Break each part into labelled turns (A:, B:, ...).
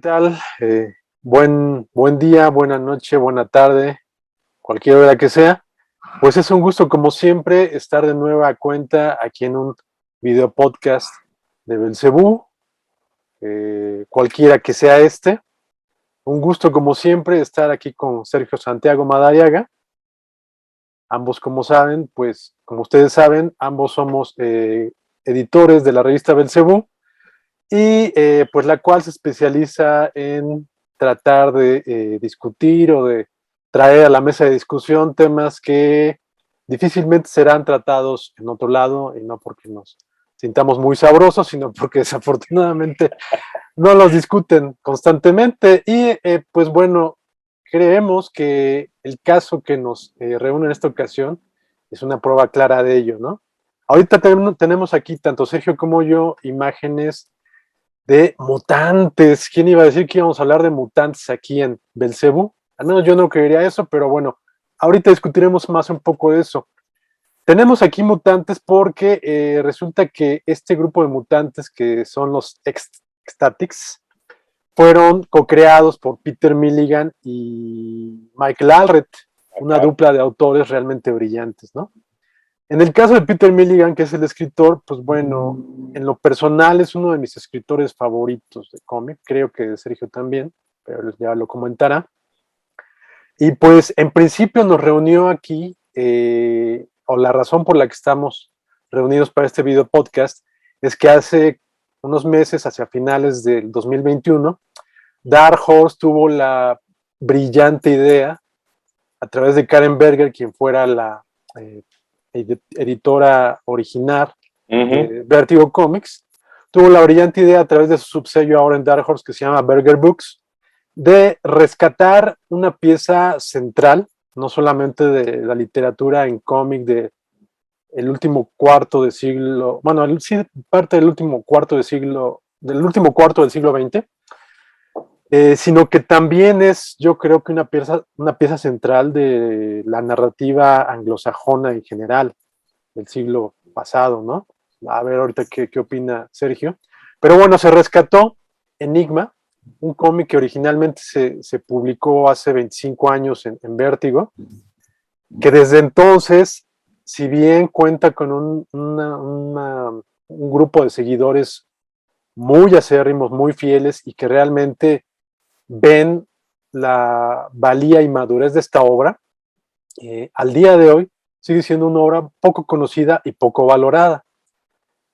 A: tal? Buen día, buena noche, buena tarde, cualquier hora que sea. Pues es un gusto, como siempre, estar de nueva cuenta aquí en un video podcast de Belcebú, cualquiera que sea este. Un gusto, como siempre, estar aquí con Sergio Santiago Madariaga. Ambos, como saben, pues, como ustedes saben, ambos somos editores de la revista Belcebú y pues la cual se especializa en tratar de discutir o de traer a la mesa de discusión temas que difícilmente serán tratados en otro lado, y no porque nos sintamos muy sabrosos, sino porque desafortunadamente no los discuten constantemente. Y pues bueno, creemos que el caso que nos reúne en esta ocasión es una prueba clara de ello, ¿no? Ahorita tenemos aquí, tanto Sergio como yo, imágenes de mutantes. ¿Quién iba a decir que íbamos a hablar de mutantes aquí en Belcebú? Al menos yo no creería eso, pero bueno, ahorita discutiremos más un poco de eso. Tenemos aquí mutantes porque resulta que este grupo de mutantes, que son los Ecstatics, fueron co-creados por Peter Milligan y Michael Allred, una dupla de autores realmente brillantes, ¿no? En el caso de Peter Milligan, que es el escritor, pues bueno, en lo personal es uno de mis escritores favoritos de cómic, creo que de Sergio también, pero ya lo comentará. Y pues en principio nos reunió aquí, o la razón por la que estamos reunidos para este video podcast, es que hace unos meses, hacia finales del 2021, Dark Horse tuvo la brillante idea, a través de Karen Berger, quien fuera la eh, editora original de Vertigo Comics, tuvo la brillante idea a través de su subsello ahora en Dark Horse que se llama Berger Books, de rescatar una pieza central, no solamente de la literatura en cómic de el último cuarto de siglo, bueno, sí, parte del último cuarto de siglo, del último cuarto del siglo XX, sino que también es, yo creo que una pieza central de la narrativa anglosajona en general del siglo pasado, ¿no? A ver ahorita qué opina Sergio. Pero bueno, se rescató Enigma, un cómic que originalmente se publicó hace 25 años en Vértigo, que desde entonces, si bien cuenta con un grupo de seguidores muy acérrimos, muy fieles y que realmente ven la valía y madurez de esta obra, al día de hoy sigue siendo una obra poco conocida y poco valorada.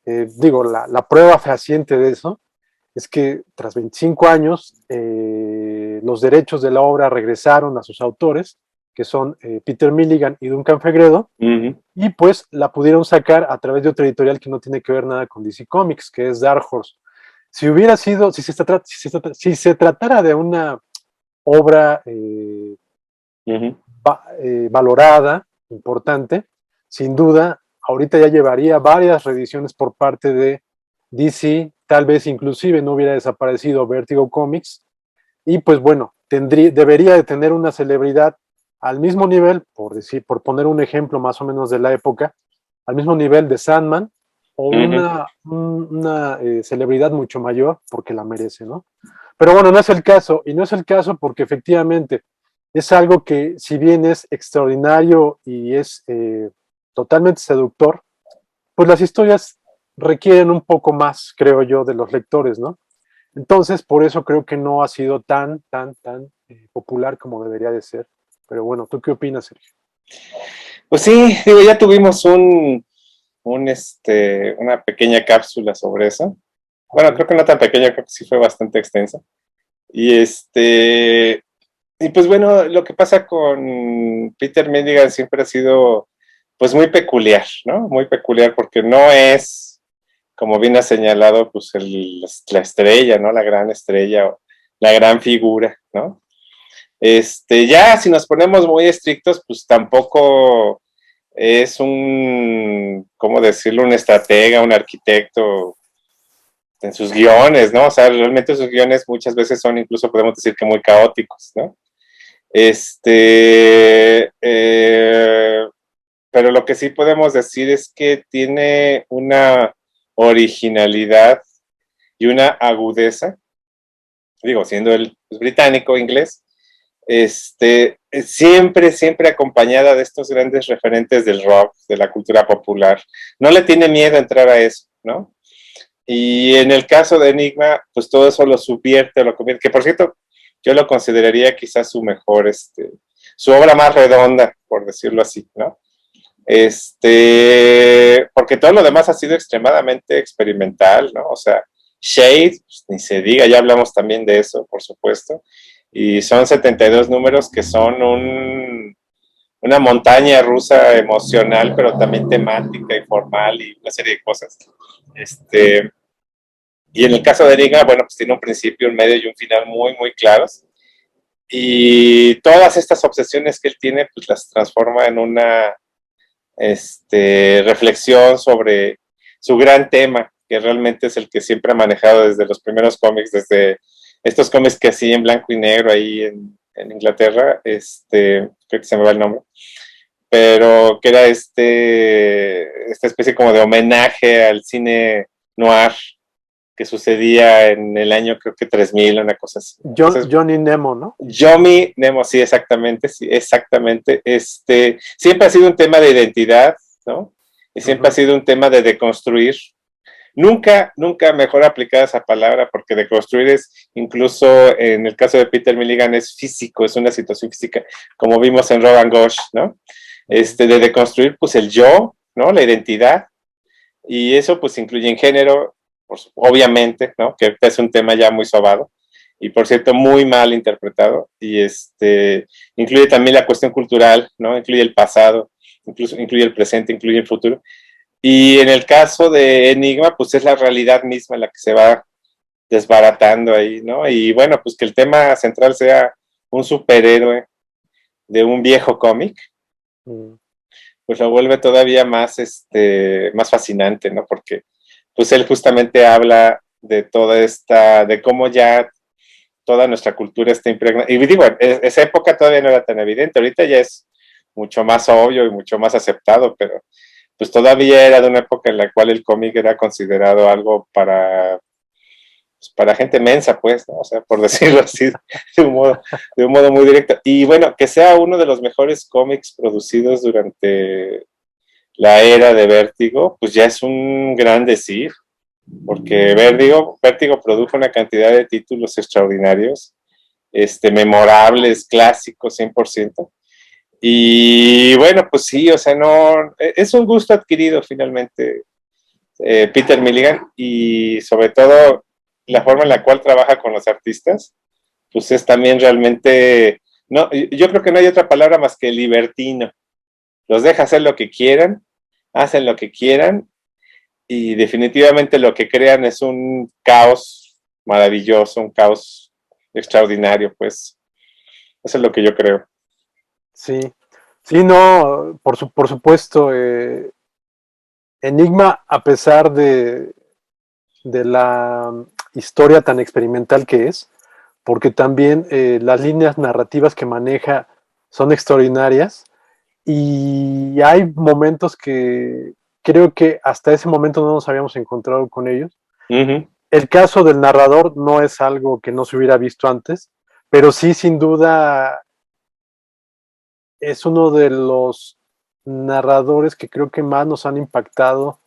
A: Digo, la prueba fehaciente de eso es que tras 25 años los derechos de la obra regresaron a sus autores, que son Peter Milligan y Duncan Fegredo, y pues la pudieron sacar a través de otra editorial que no tiene que ver nada con DC Comics, que es Dark Horse. Si hubiera sido, si se tratara de una obra valorada, importante, sin duda, ahorita ya llevaría varias reediciones por parte de DC, tal vez inclusive no hubiera desaparecido Vertigo Comics, y pues bueno, debería de tener una celebridad al mismo nivel, por poner un ejemplo más o menos de la época, al mismo nivel de Sandman, o una celebridad mucho mayor, porque la merece, ¿no? Pero bueno, no es el caso, y no es el caso porque efectivamente es algo que, si bien es extraordinario y es totalmente seductor, pues las historias requieren un poco más, creo yo, de los lectores, ¿no? Entonces, por eso creo que no ha sido tan popular como debería de ser. Pero bueno, ¿tú qué opinas, Sergio?
B: Pues sí, digo, ya tuvimos una pequeña cápsula sobre eso. Bueno, creo que no tan pequeña, creo que sí fue bastante extensa. Y y pues bueno, lo que pasa con Peter Milligan siempre ha sido pues muy peculiar, ¿no? Muy peculiar porque no es, como bien ha señalado, pues la estrella, ¿no? La gran estrella, la gran figura, ¿no? Ya si nos ponemos muy estrictos, pues tampoco es ¿cómo decirlo? Un estratega, un arquitecto en sus guiones, ¿no? O sea, realmente sus guiones muchas veces son, incluso podemos decir que muy caóticos, ¿no? Pero lo que sí podemos decir es que tiene una originalidad y una agudeza digo, siendo él pues, británico, inglés, siempre, siempre acompañada de estos grandes referentes del rock, de la cultura popular. No le tiene miedo a entrar a eso, ¿no? Y en el caso de Enigma, pues todo eso lo subvierte, lo convierte, que por cierto, yo lo consideraría quizás su mejor, su obra más redonda, por decirlo así, ¿no? Porque todo lo demás ha sido extremadamente experimental, ¿no? O sea, Shade, pues, ni se diga, ya hablamos también de eso, por supuesto, y son 72 números que son una montaña rusa emocional, pero también temática y formal y una serie de cosas. Y en el caso de Enigma, bueno, pues tiene un principio, un medio y un final muy, muy claros. Y todas estas obsesiones que él tiene, pues las transforma en una reflexión sobre su gran tema, que realmente es el que siempre ha manejado desde los primeros cómics, desde estos cómics que hacía en blanco y negro ahí en Inglaterra, creo que se me va el nombre, pero que era esta especie como de homenaje al cine noir que sucedía en el año creo que 3000, una cosa así. Entonces,
A: Johnny Nemo, ¿no?
B: Yomi Nemo, sí, sí, exactamente. Siempre ha sido un tema de identidad, ¿no? Y siempre ha sido un tema de deconstruir. Nunca, nunca mejor aplicada esa palabra, porque deconstruir es, incluso en el caso de Peter Milligan, es físico, es una situación física, como vimos en Rogan Ghosh, ¿no? De deconstruir, pues, el yo, ¿no? La identidad, y eso, pues, incluye en género, pues, obviamente, ¿no? Que es un tema ya muy sobado, y por cierto, muy mal interpretado, y incluye también la cuestión cultural, ¿no? Incluye el pasado, incluso incluye el presente, incluye el futuro. Y en el caso de Enigma, pues es la realidad misma la que se va desbaratando ahí, ¿no? Y bueno, pues que el tema central sea un superhéroe de un viejo cómic, pues lo vuelve todavía más, más fascinante, ¿no? Porque pues él justamente habla de toda de cómo ya toda nuestra cultura está impregnada. Y digo, esa época todavía no era tan evidente, ahorita ya es mucho más obvio y mucho más aceptado, pero pues todavía era de una época en la cual el cómic era considerado algo pues, para gente mensa, pues, ¿no? O sea, por decirlo así, de un modo muy directo. Y bueno, que sea uno de los mejores cómics producidos durante la era de Vértigo, pues ya es un gran decir, porque Vértigo produjo una cantidad de títulos extraordinarios, memorables, clásicos, 100%. Y bueno, pues sí, o sea, no, es un gusto adquirido finalmente Peter Milligan, y sobre todo la forma en la cual trabaja con los artistas, pues es también realmente, no, yo creo que no hay otra palabra más que libertino. Los deja hacer lo que quieran, hacen lo que quieran, y definitivamente lo que crean es un caos maravilloso, un caos extraordinario, pues eso es lo que yo creo.
A: Sí, sí, no, por supuesto. Enigma, a pesar de la historia tan experimental que es, porque también las líneas narrativas que maneja son extraordinarias y hay momentos que creo que hasta ese momento no nos habíamos encontrado con ellos. El caso del narrador no es algo que no se hubiera visto antes, pero sí, sin duda, es uno de los narradores que creo que más nos han impactado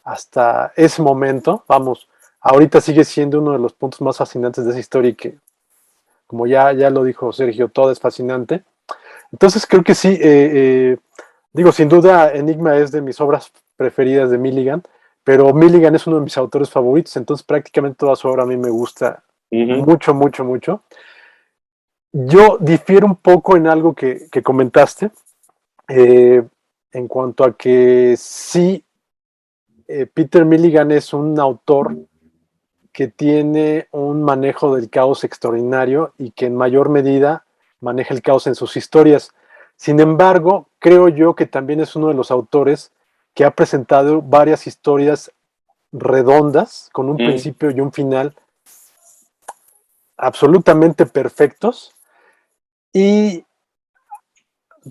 A: hasta ese momento. Vamos, ahorita sigue siendo uno de los puntos más fascinantes de esa historia y que, como ya lo dijo Sergio, todo es fascinante. Entonces creo que sí, digo, sin duda Enigma es de mis obras preferidas de Milligan, pero Milligan es uno de mis autores favoritos, entonces prácticamente toda su obra a mí me gusta mucho, mucho, mucho. Yo difiero un poco en algo que comentaste, en cuanto a que sí, Peter Milligan es un autor que tiene un manejo del caos extraordinario y que en mayor medida maneja el caos en sus historias. Sin embargo, creo yo que también es uno de los autores que ha presentado varias historias redondas, con un principio y un final absolutamente perfectos, y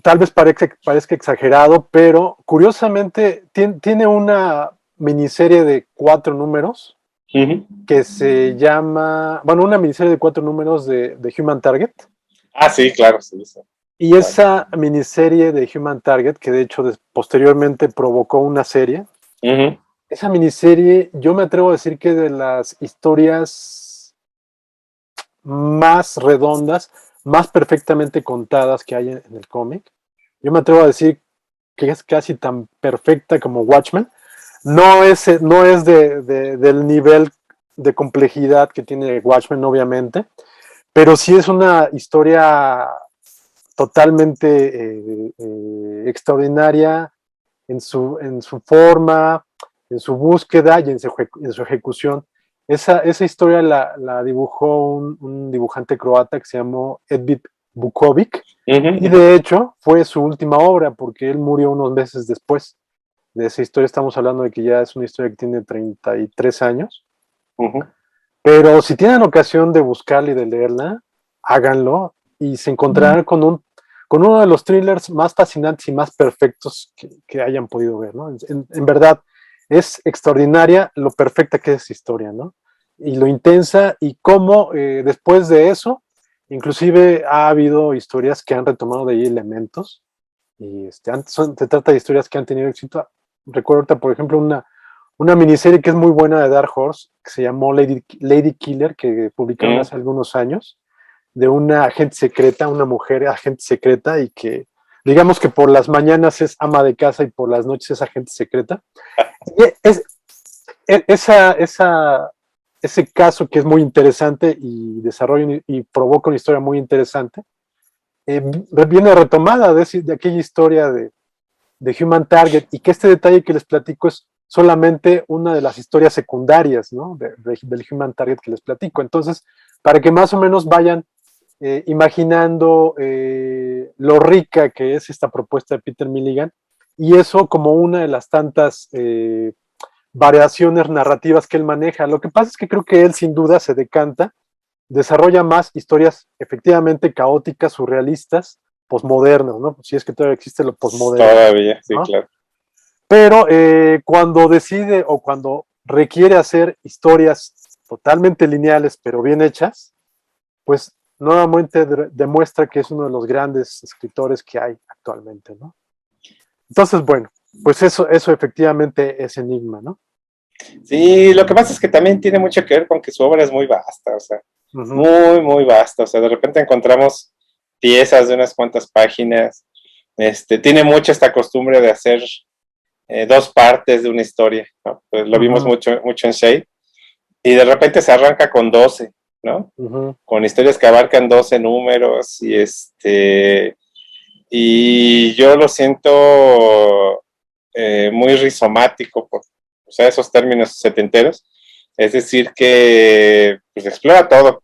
A: tal vez parezca exagerado, pero curiosamente tiene una miniserie de 4 números que se llama, bueno, una miniserie de 4 números de Human Target.
B: Ah, sí, claro, sí, sí.
A: Y esa miniserie de Human Target, que de hecho posteriormente provocó una serie, esa miniserie, yo me atrevo a decir que de las historias más redondas, más perfectamente contadas que hay en el cómic. Yo me atrevo a decir que es casi tan perfecta como Watchmen. No es del nivel de complejidad que tiene Watchmen, obviamente, pero sí es una historia totalmente extraordinaria en su forma, en su búsqueda y en su ejecución. Esa historia la dibujó un dibujante croata que se llamó Edvin Bukovic, y de hecho fue su última obra porque él murió unos meses después de esa historia. Estamos hablando de que ya es una historia que tiene 33 años. Pero si tienen ocasión de buscarla y de leerla, háganlo y se encontrarán con uno de los thrillers más fascinantes y más perfectos que hayan podido ver, ¿no? En verdad, es extraordinaria lo perfecta que es esa historia, ¿no? Y lo intensa y cómo después de eso, inclusive ha habido historias que han retomado de ahí elementos y se trata de historias que han tenido éxito. Recuerdo ahorita, por ejemplo, una miniserie que es muy buena de Dark Horse, que se llamó Lady Killer, que publicaron hace algunos años, de una agente secreta, una mujer agente secreta, y que digamos que por las mañanas es ama de casa y por las noches es agente secreta. Y ese caso que es muy interesante y desarrolla y provoca una historia muy interesante, viene retomada de aquella historia de Human Target, y que este detalle que les platico es solamente una de las historias secundarias, ¿no? Del Human Target que les platico. Entonces, para que más o menos vayan imaginando lo rica que es esta propuesta de Peter Milligan, y eso como una de las tantas variaciones narrativas que él maneja. Lo que pasa es que creo que él sin duda se decanta, desarrolla más historias efectivamente caóticas, surrealistas, posmodernas, ¿no? Si es que todavía existe lo posmoderno,
B: Todavía, sí,
A: ¿no?
B: claro.
A: Pero cuando decide o cuando requiere hacer historias totalmente lineales pero bien hechas, pues nuevamente demuestra que es uno de los grandes escritores que hay actualmente, ¿no? Entonces, bueno, pues eso efectivamente es Enigma, ¿no?
B: Sí, lo que pasa es que también tiene mucho que ver con que su obra es muy vasta, o sea, muy, muy vasta, o sea, de repente encontramos piezas de unas cuantas páginas, tiene mucho esta costumbre de hacer dos partes de una historia, ¿no? Pues lo vimos mucho, mucho en Shade, y de repente se arranca con 12, ¿no? Con historias que abarcan 12 números, y yo lo siento muy rizomático, o sea, esos términos setenteros, es decir, que pues explora todo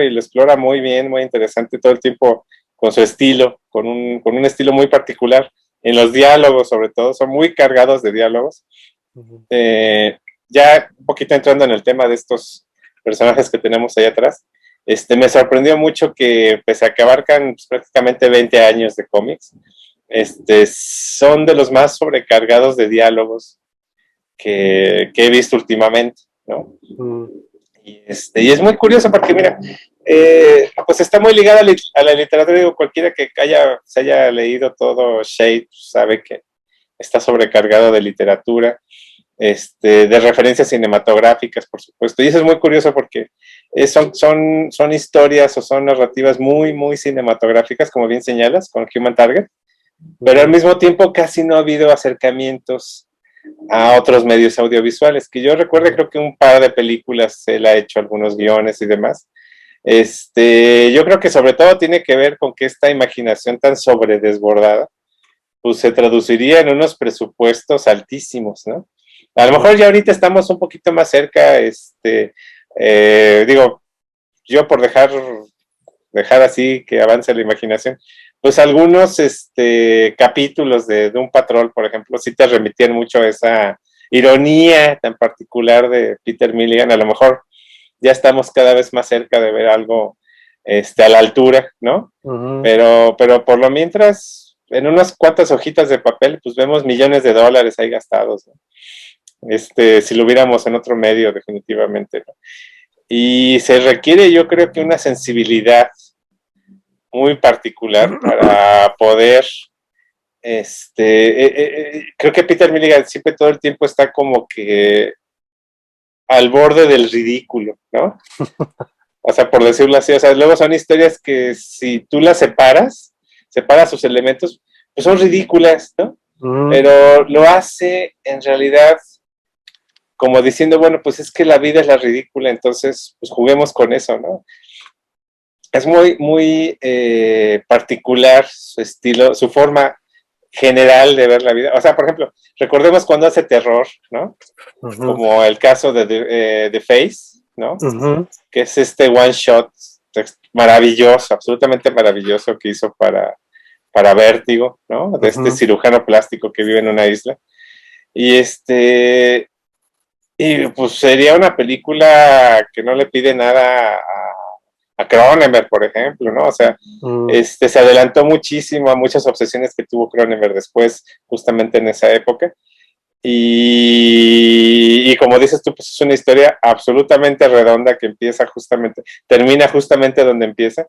B: y lo explora muy bien, muy interesante todo el tiempo con su estilo, con un estilo muy particular. En los diálogos, sobre todo, son muy cargados de diálogos. Ya un poquito entrando en el tema de estos personajes que tenemos ahí atrás, me sorprendió mucho que, pese a que abarcan pues, prácticamente 20 años de cómics, son de los más sobrecargados de diálogos que he visto últimamente, ¿no? Y es muy curioso porque, mira, pues está muy ligada a la literatura. Digo, cualquiera que se haya leído todo Shade sabe que está sobrecargado de literatura, de referencias cinematográficas, por supuesto. Y eso es muy curioso porque son historias o son narrativas muy, muy cinematográficas, como bien señalas, con Human Target, pero al mismo tiempo casi no ha habido acercamientos a otros medios audiovisuales, que yo recuerdo, creo que un par de películas él ha hecho algunos guiones y demás. Yo creo que sobre todo tiene que ver con que esta imaginación tan sobredesbordada, pues se traduciría en unos presupuestos altísimos, ¿no? A lo mejor ya ahorita estamos un poquito más cerca, digo, yo por dejar así que avance la imaginación, pues algunos capítulos de un patrol, por ejemplo, sí te remitían mucho a esa ironía tan particular de Peter Milligan. A lo mejor ya estamos cada vez más cerca de ver algo a la altura, ¿no? Pero por lo mientras, en unas cuantas hojitas de papel, pues vemos millones de dólares ahí gastados, ¿no? si lo viéramos en otro medio, definitivamente, ¿no? Y se requiere, yo creo que una sensibilidad muy particular para poder, creo que Peter Milligan siempre todo el tiempo está como que al borde del ridículo, ¿no? O sea, por decirlo así, o sea, luego son historias que si tú las separas sus elementos, pues son ridículas, ¿no? Pero lo hace en realidad como diciendo, bueno, pues es que la vida es la ridícula, entonces pues juguemos con eso, ¿no? Es muy, muy particular su estilo, su forma general de ver la vida. O sea, por ejemplo, recordemos cuando hace terror, ¿no? Como el caso de The Face, ¿no? Que es este one shot maravilloso, absolutamente maravilloso que hizo para Vértigo, ¿no? De este cirujano plástico que vive en una isla. Y y pues sería una película que no le pide nada a Cronenberg, por ejemplo, ¿no? O sea, se adelantó muchísimo a muchas obsesiones que tuvo Cronenberg después, justamente en esa época. Y como dices tú, pues es una historia absolutamente redonda que termina justamente donde empieza,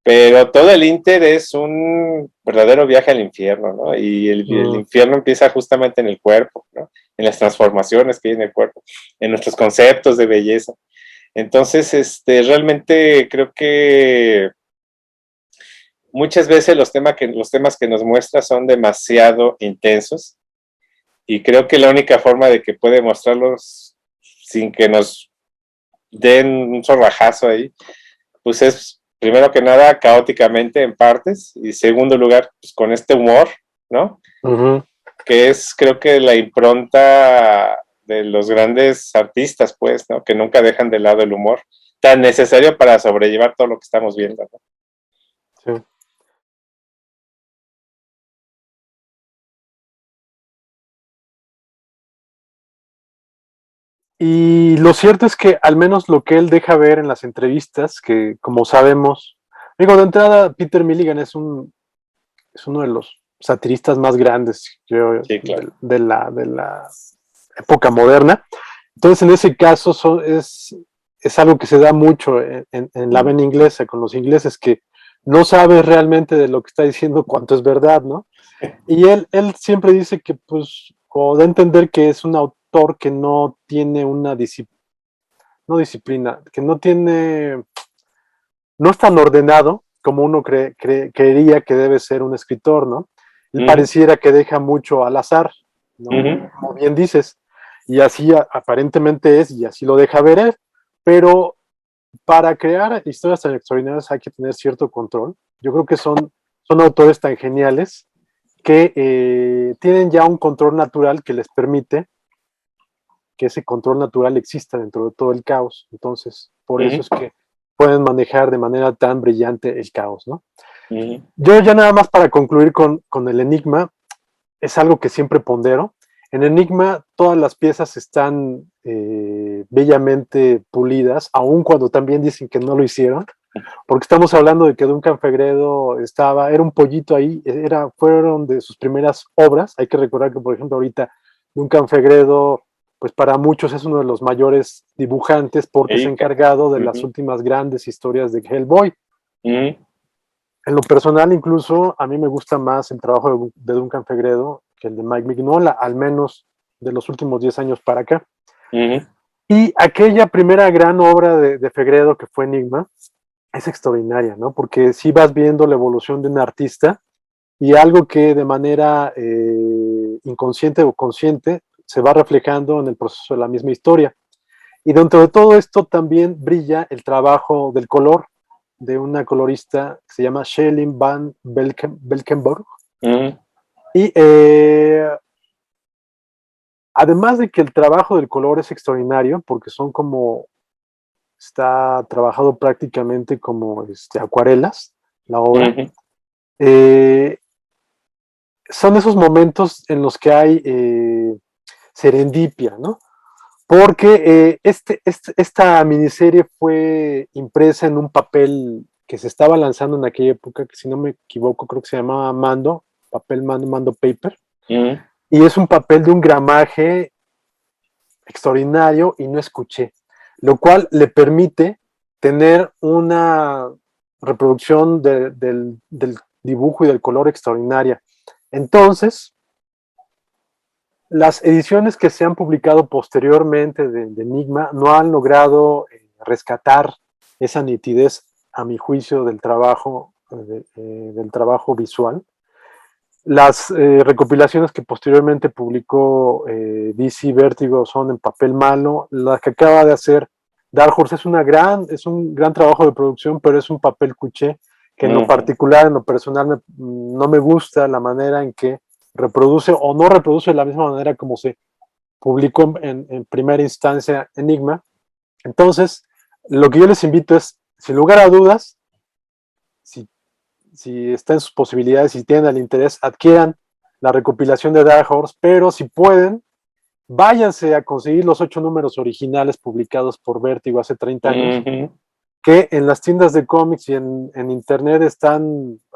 B: pero todo el Inter es un verdadero viaje al infierno, ¿no? Y el infierno empieza justamente en el cuerpo, ¿no? En las transformaciones que hay en el cuerpo, en nuestros conceptos de belleza. Entonces, realmente creo que muchas veces los temas que nos muestra son demasiado intensos y creo que la única forma de que puede mostrarlos sin que nos den un zorrajazo ahí, pues es primero que nada caóticamente en partes y segundo lugar pues con este humor, ¿no? Que es creo que la impronta de los grandes artistas, pues, ¿no? Que nunca dejan de lado el humor, tan necesario para sobrellevar todo lo que estamos viendo, ¿no?
A: Sí. Y lo cierto es que al menos lo que él deja ver en las entrevistas, que como sabemos, digo, de entrada, Peter Milligan es uno de los satiristas más grandes, creo,
B: Sí, claro.
A: de la época moderna. Entonces, en ese caso, es algo que se da mucho en la vena inglesa, con los ingleses, que no sabes realmente de lo que está diciendo cuánto es verdad, ¿no? Y él siempre dice que, pues, o da a entender que es un autor que no tiene una disciplina, que no es tan ordenado como uno creería que debe ser un escritor, ¿no? Él pareciera que deja mucho al azar, ¿no? Como bien dices, y así aparentemente es, y así lo deja ver él, pero para crear historias tan extraordinarias hay que tener cierto control. Yo creo que son autores tan geniales que tienen ya un control natural que les permite que ese control natural exista dentro de todo el caos. Entonces, por eso es que pueden manejar de manera tan brillante el caos, ¿no? Yo ya nada más para concluir con el Enigma, es algo que siempre pondero. En Enigma todas las piezas están bellamente pulidas, aun cuando también dicen que no lo hicieron, porque estamos hablando de que Duncan Fegredo era un pollito ahí, fueron de sus primeras obras. Hay que recordar que, por ejemplo, ahorita Duncan Fegredo, pues para muchos es uno de los mayores dibujantes porque se ha encargado de las últimas grandes historias de Hellboy. En lo personal, incluso, a mí me gusta más el trabajo de Duncan Fegredo que el de Mike Mignola, al menos de los últimos 10 años para acá. Y aquella primera gran obra de Fegredo, que fue Enigma, es extraordinaria, ¿no? Porque sí vas viendo la evolución de un artista y algo que de manera inconsciente o consciente se va reflejando en el proceso de la misma historia. Y dentro de todo esto también brilla el trabajo del color de una colorista que se llama Shelin van Belkenborg. Y además de que el trabajo del color es extraordinario, porque está trabajado prácticamente como acuarelas, la obra, son esos momentos en los que hay serendipia, ¿no? Porque esta miniserie fue impresa en un papel que se estaba lanzando en aquella época, que si no me equivoco creo que se llamaba Mando, papel Mando Paper, y es un papel de un gramaje extraordinario y no escuché, lo cual le permite tener una reproducción del dibujo y del color extraordinaria. Entonces, las ediciones que se han publicado posteriormente de Enigma no han logrado rescatar esa nitidez, a mi juicio, del trabajo visual. Las recopilaciones que posteriormente publicó DC Vértigo son en papel malo. Las que acaba de hacer Dark Horse es un gran trabajo de producción, pero es un papel cuché que en lo particular, en lo personal, no me gusta la manera en que reproduce o no reproduce de la misma manera como se publicó en primera instancia Enigma. Entonces, lo que yo les invito es, sin lugar a dudas, si está en sus posibilidades, si tienen el interés, adquieran la recopilación de Dark Horse, pero si pueden, váyanse a conseguir los 8 números originales publicados por Vértigo hace 30 años, que en las tiendas de cómics y en internet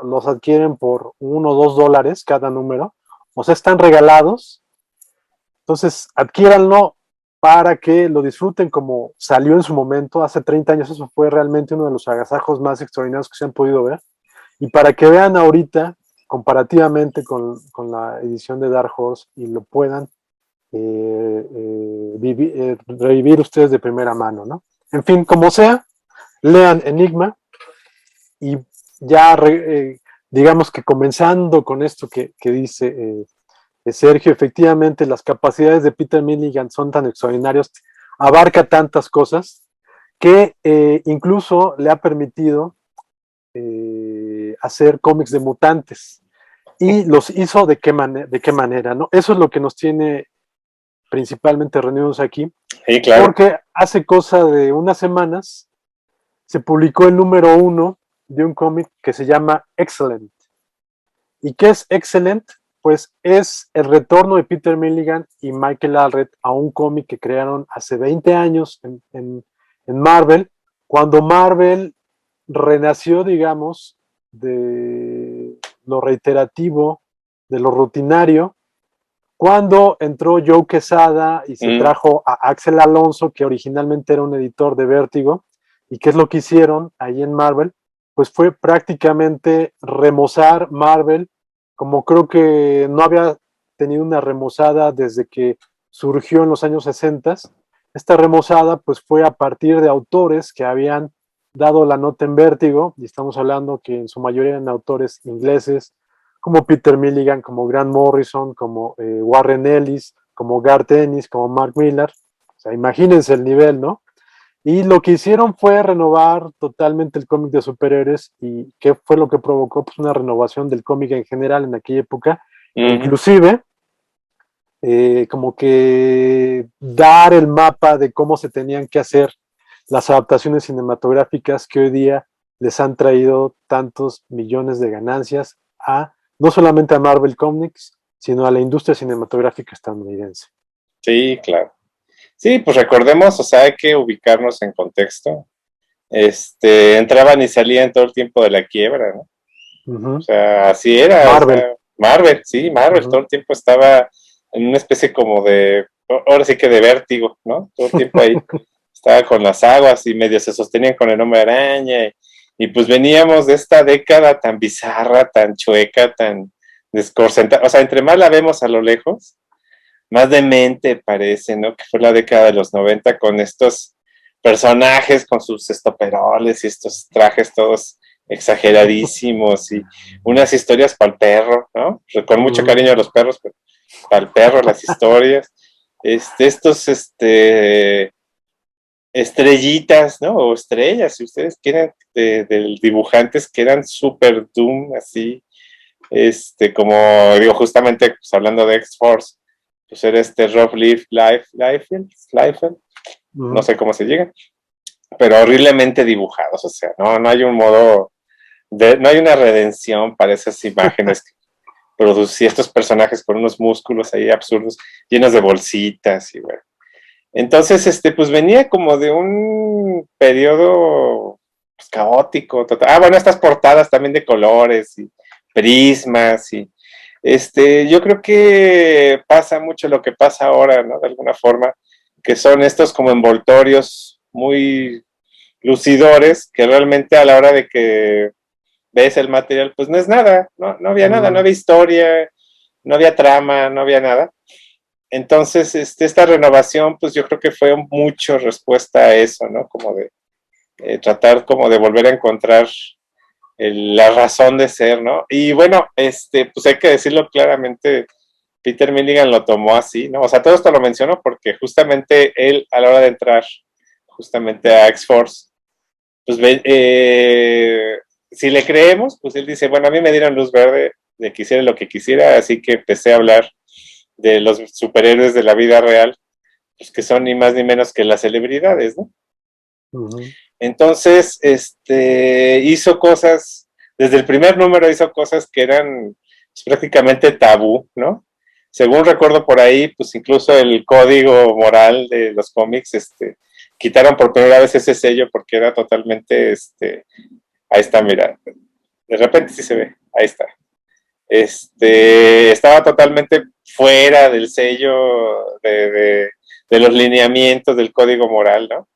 A: los adquieren por $1 o $2 cada número, o sea, están regalados. Entonces, adquiéranlo para que lo disfruten como salió en su momento, hace 30 años. Eso fue realmente uno de los agasajos más extraordinarios que se han podido ver. Y para que vean ahorita, comparativamente con la edición de Dark Horse, y lo puedan revivir ustedes de primera mano, ¿no? En fin, como sea, lean Enigma y ya, digamos que comenzando con esto que dice Sergio, efectivamente las capacidades de Peter Milligan son tan extraordinarias, abarca tantas cosas que incluso le ha permitido hacer cómics de mutantes y los hizo de qué manera, ¿no? Eso es lo que nos tiene principalmente reunidos aquí,
B: sí, claro.
A: Porque hace cosa de unas semanas se publicó el número 1 de un cómic que se llama Excellent. ¿Y qué es Excellent? Pues es el retorno de Peter Milligan y Michael Allred a un cómic que crearon hace 20 años en Marvel, cuando Marvel renació, digamos, de lo reiterativo, de lo rutinario, cuando entró Joe Quesada y se trajo a Axel Alonso, que originalmente era un editor de Vértigo, y qué es lo que hicieron ahí en Marvel, pues fue prácticamente remozar Marvel, como creo que no había tenido una remozada desde que surgió en los años 60. Esta remozada pues fue a partir de autores que habían dado la nota en Vértigo, y estamos hablando que en su mayoría eran autores ingleses, como Peter Milligan, como Grant Morrison, como Warren Ellis, como Garth Ennis, como Mark Millar. O sea, imagínense el nivel, ¿no? Y lo que hicieron fue renovar totalmente el cómic de superhéroes. ¿Y qué fue lo que provocó? Pues una renovación del cómic en general en aquella época. Inclusive, como que dar el mapa de cómo se tenían que hacer las adaptaciones cinematográficas que hoy día les han traído tantos millones de ganancias no solamente a Marvel Comics, sino a la industria cinematográfica estadounidense.
B: Sí, claro. Sí, pues recordemos, o sea, hay que ubicarnos en contexto. Entraban y salían todo el tiempo de la quiebra, ¿no? O sea, así era.
A: Marvel.
B: O sea, Marvel, sí, Marvel, todo el tiempo estaba en una especie como de, ahora sí que de vértigo, ¿no? Todo el tiempo ahí estaba con las aguas y medio se sostenían con el Hombre Araña. Y pues veníamos de esta década tan bizarra, tan chueca, tan desconcentrada. O sea, entre más la vemos a lo lejos, más demente parece, ¿no? Que fue la década de los 90 con estos personajes con sus estoperoles y estos trajes todos exageradísimos y unas historias para el perro, ¿no? Con mucho cariño a los perros, pero para el perro las historias. Estos estrellitas, ¿no? O estrellas, si ustedes quieren, de dibujantes que eran super doom, así, como digo, justamente pues, hablando de X-Force, pues era Rob Liefeld, no sé cómo se llega, pero horriblemente dibujados, o sea, no hay un modo, no hay una redención para esas imágenes que producía estos personajes con unos músculos ahí absurdos, llenos de bolsitas y bueno. Entonces, pues venía como de un periodo pues, caótico, total. Bueno, estas portadas también de colores y prismas y yo creo que pasa mucho lo que pasa ahora, ¿no? De alguna forma, que son estos como envoltorios muy lucidores, que realmente a la hora de que ves el material, pues no es nada, no había nada, no había historia, no había trama, no había nada. Entonces, esta renovación, pues yo creo que fue mucho respuesta a eso, ¿no? Como de tratar como de volver a encontrar la razón de ser, ¿no? Y bueno, pues hay que decirlo claramente, Peter Milligan lo tomó así, ¿no? O sea, todo esto lo menciono porque justamente él, a la hora de entrar justamente a X-Force, pues si le creemos, pues él dice, bueno, a mí me dieron luz verde de que hiciera lo que quisiera, así que empecé a hablar de los superhéroes de la vida real, pues que son ni más ni menos que las celebridades, ¿no? Entonces, hizo cosas, desde el primer número hizo cosas que eran pues, prácticamente tabú, ¿no? Según recuerdo por ahí, pues incluso el código moral de los cómics, quitaron por primera vez ese sello porque era totalmente, ahí está, mira, de repente sí se ve, ahí está. Estaba totalmente fuera del sello de los lineamientos del código moral, ¿no?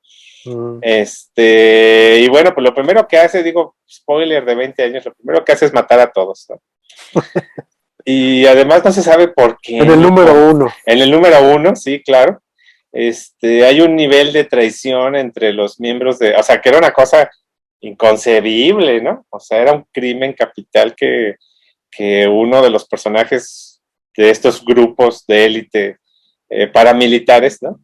B: Y bueno, pues lo primero que hace, digo, spoiler de 20 años, lo primero que hace es matar a todos, ¿no? Y además no se sabe por qué.
A: En el número 1.
B: En el número 1, sí, claro. Hay un nivel de traición entre los miembros o sea, que era una cosa inconcebible, ¿no? O sea, era un crimen capital que uno de los personajes de estos grupos de élite paramilitares, ¿no?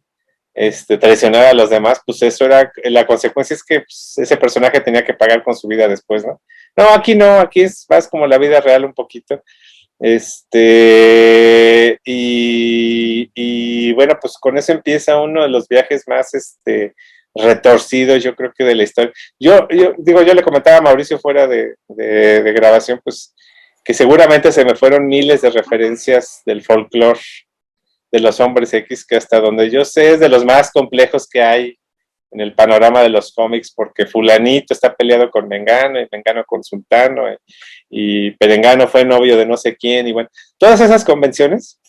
B: Traicionar a los demás, pues eso era, la consecuencia es que pues, ese personaje tenía que pagar con su vida después, ¿no? No, aquí es más como la vida real un poquito. Y bueno, pues con eso empieza uno de los viajes más retorcidos, yo creo que de la historia. Yo le comentaba a Mauricio fuera de grabación, pues que seguramente se me fueron miles de referencias del folclore de los hombres X, que hasta donde yo sé es de los más complejos que hay en el panorama de los cómics, porque fulanito está peleado con Mengano, y Mengano con Sultano, y Perengano fue novio de no sé quién, y bueno, todas esas convenciones,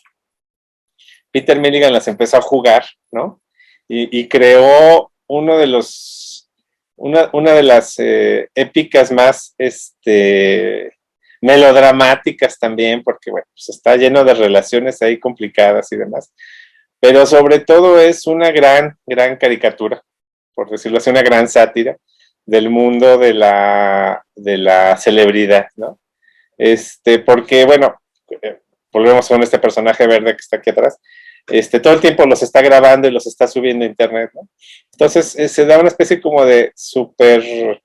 B: Peter Milligan las empezó a jugar, ¿no? Y creó una de las épicas más, melodramáticas también, porque bueno, pues está lleno de relaciones ahí complicadas y demás, pero sobre todo es una gran caricatura, por decirlo así, una gran sátira del mundo de la celebridad, ¿no? Porque, bueno, volvemos con este personaje verde que está aquí atrás, todo el tiempo los está grabando y los está subiendo a internet, ¿no? Entonces, se da una especie como de super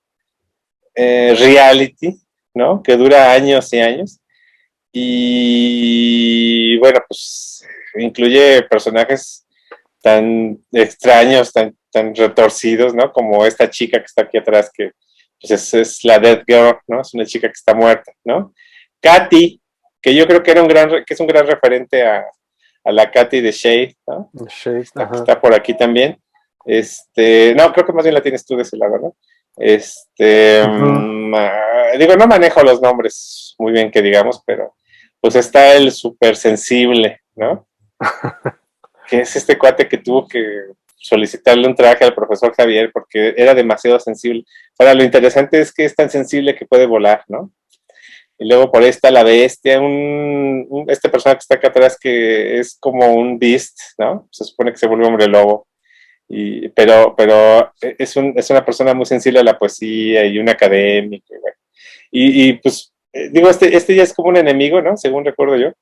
B: reality, ¿no? Que dura años y años. Y bueno, pues incluye personajes tan extraños, tan retorcidos, ¿no? Como esta chica que está aquí atrás, que pues es la Dead Girl, ¿no? Es una chica que está muerta, ¿no? Katy, que yo creo que que es un gran referente a la Katy de Shade, ¿no?
A: Shade,
B: que está por aquí también. No, creo que más bien la tienes tú de ese lado, ¿no? Digo, no manejo los nombres muy bien que digamos, pero pues está el súper sensible, ¿no? Que es este cuate que tuvo que solicitarle un traje al profesor Javier porque era demasiado sensible. Ahora, lo interesante es que es tan sensible que puede volar, ¿no? Y luego por ahí está la bestia, este personaje que está acá atrás que es como un beast, ¿no? Se supone que se vuelve hombre lobo. Pero es una persona muy sensible a la poesía y un académico. Pues, digo, este ya es como un enemigo, ¿no? Según recuerdo yo.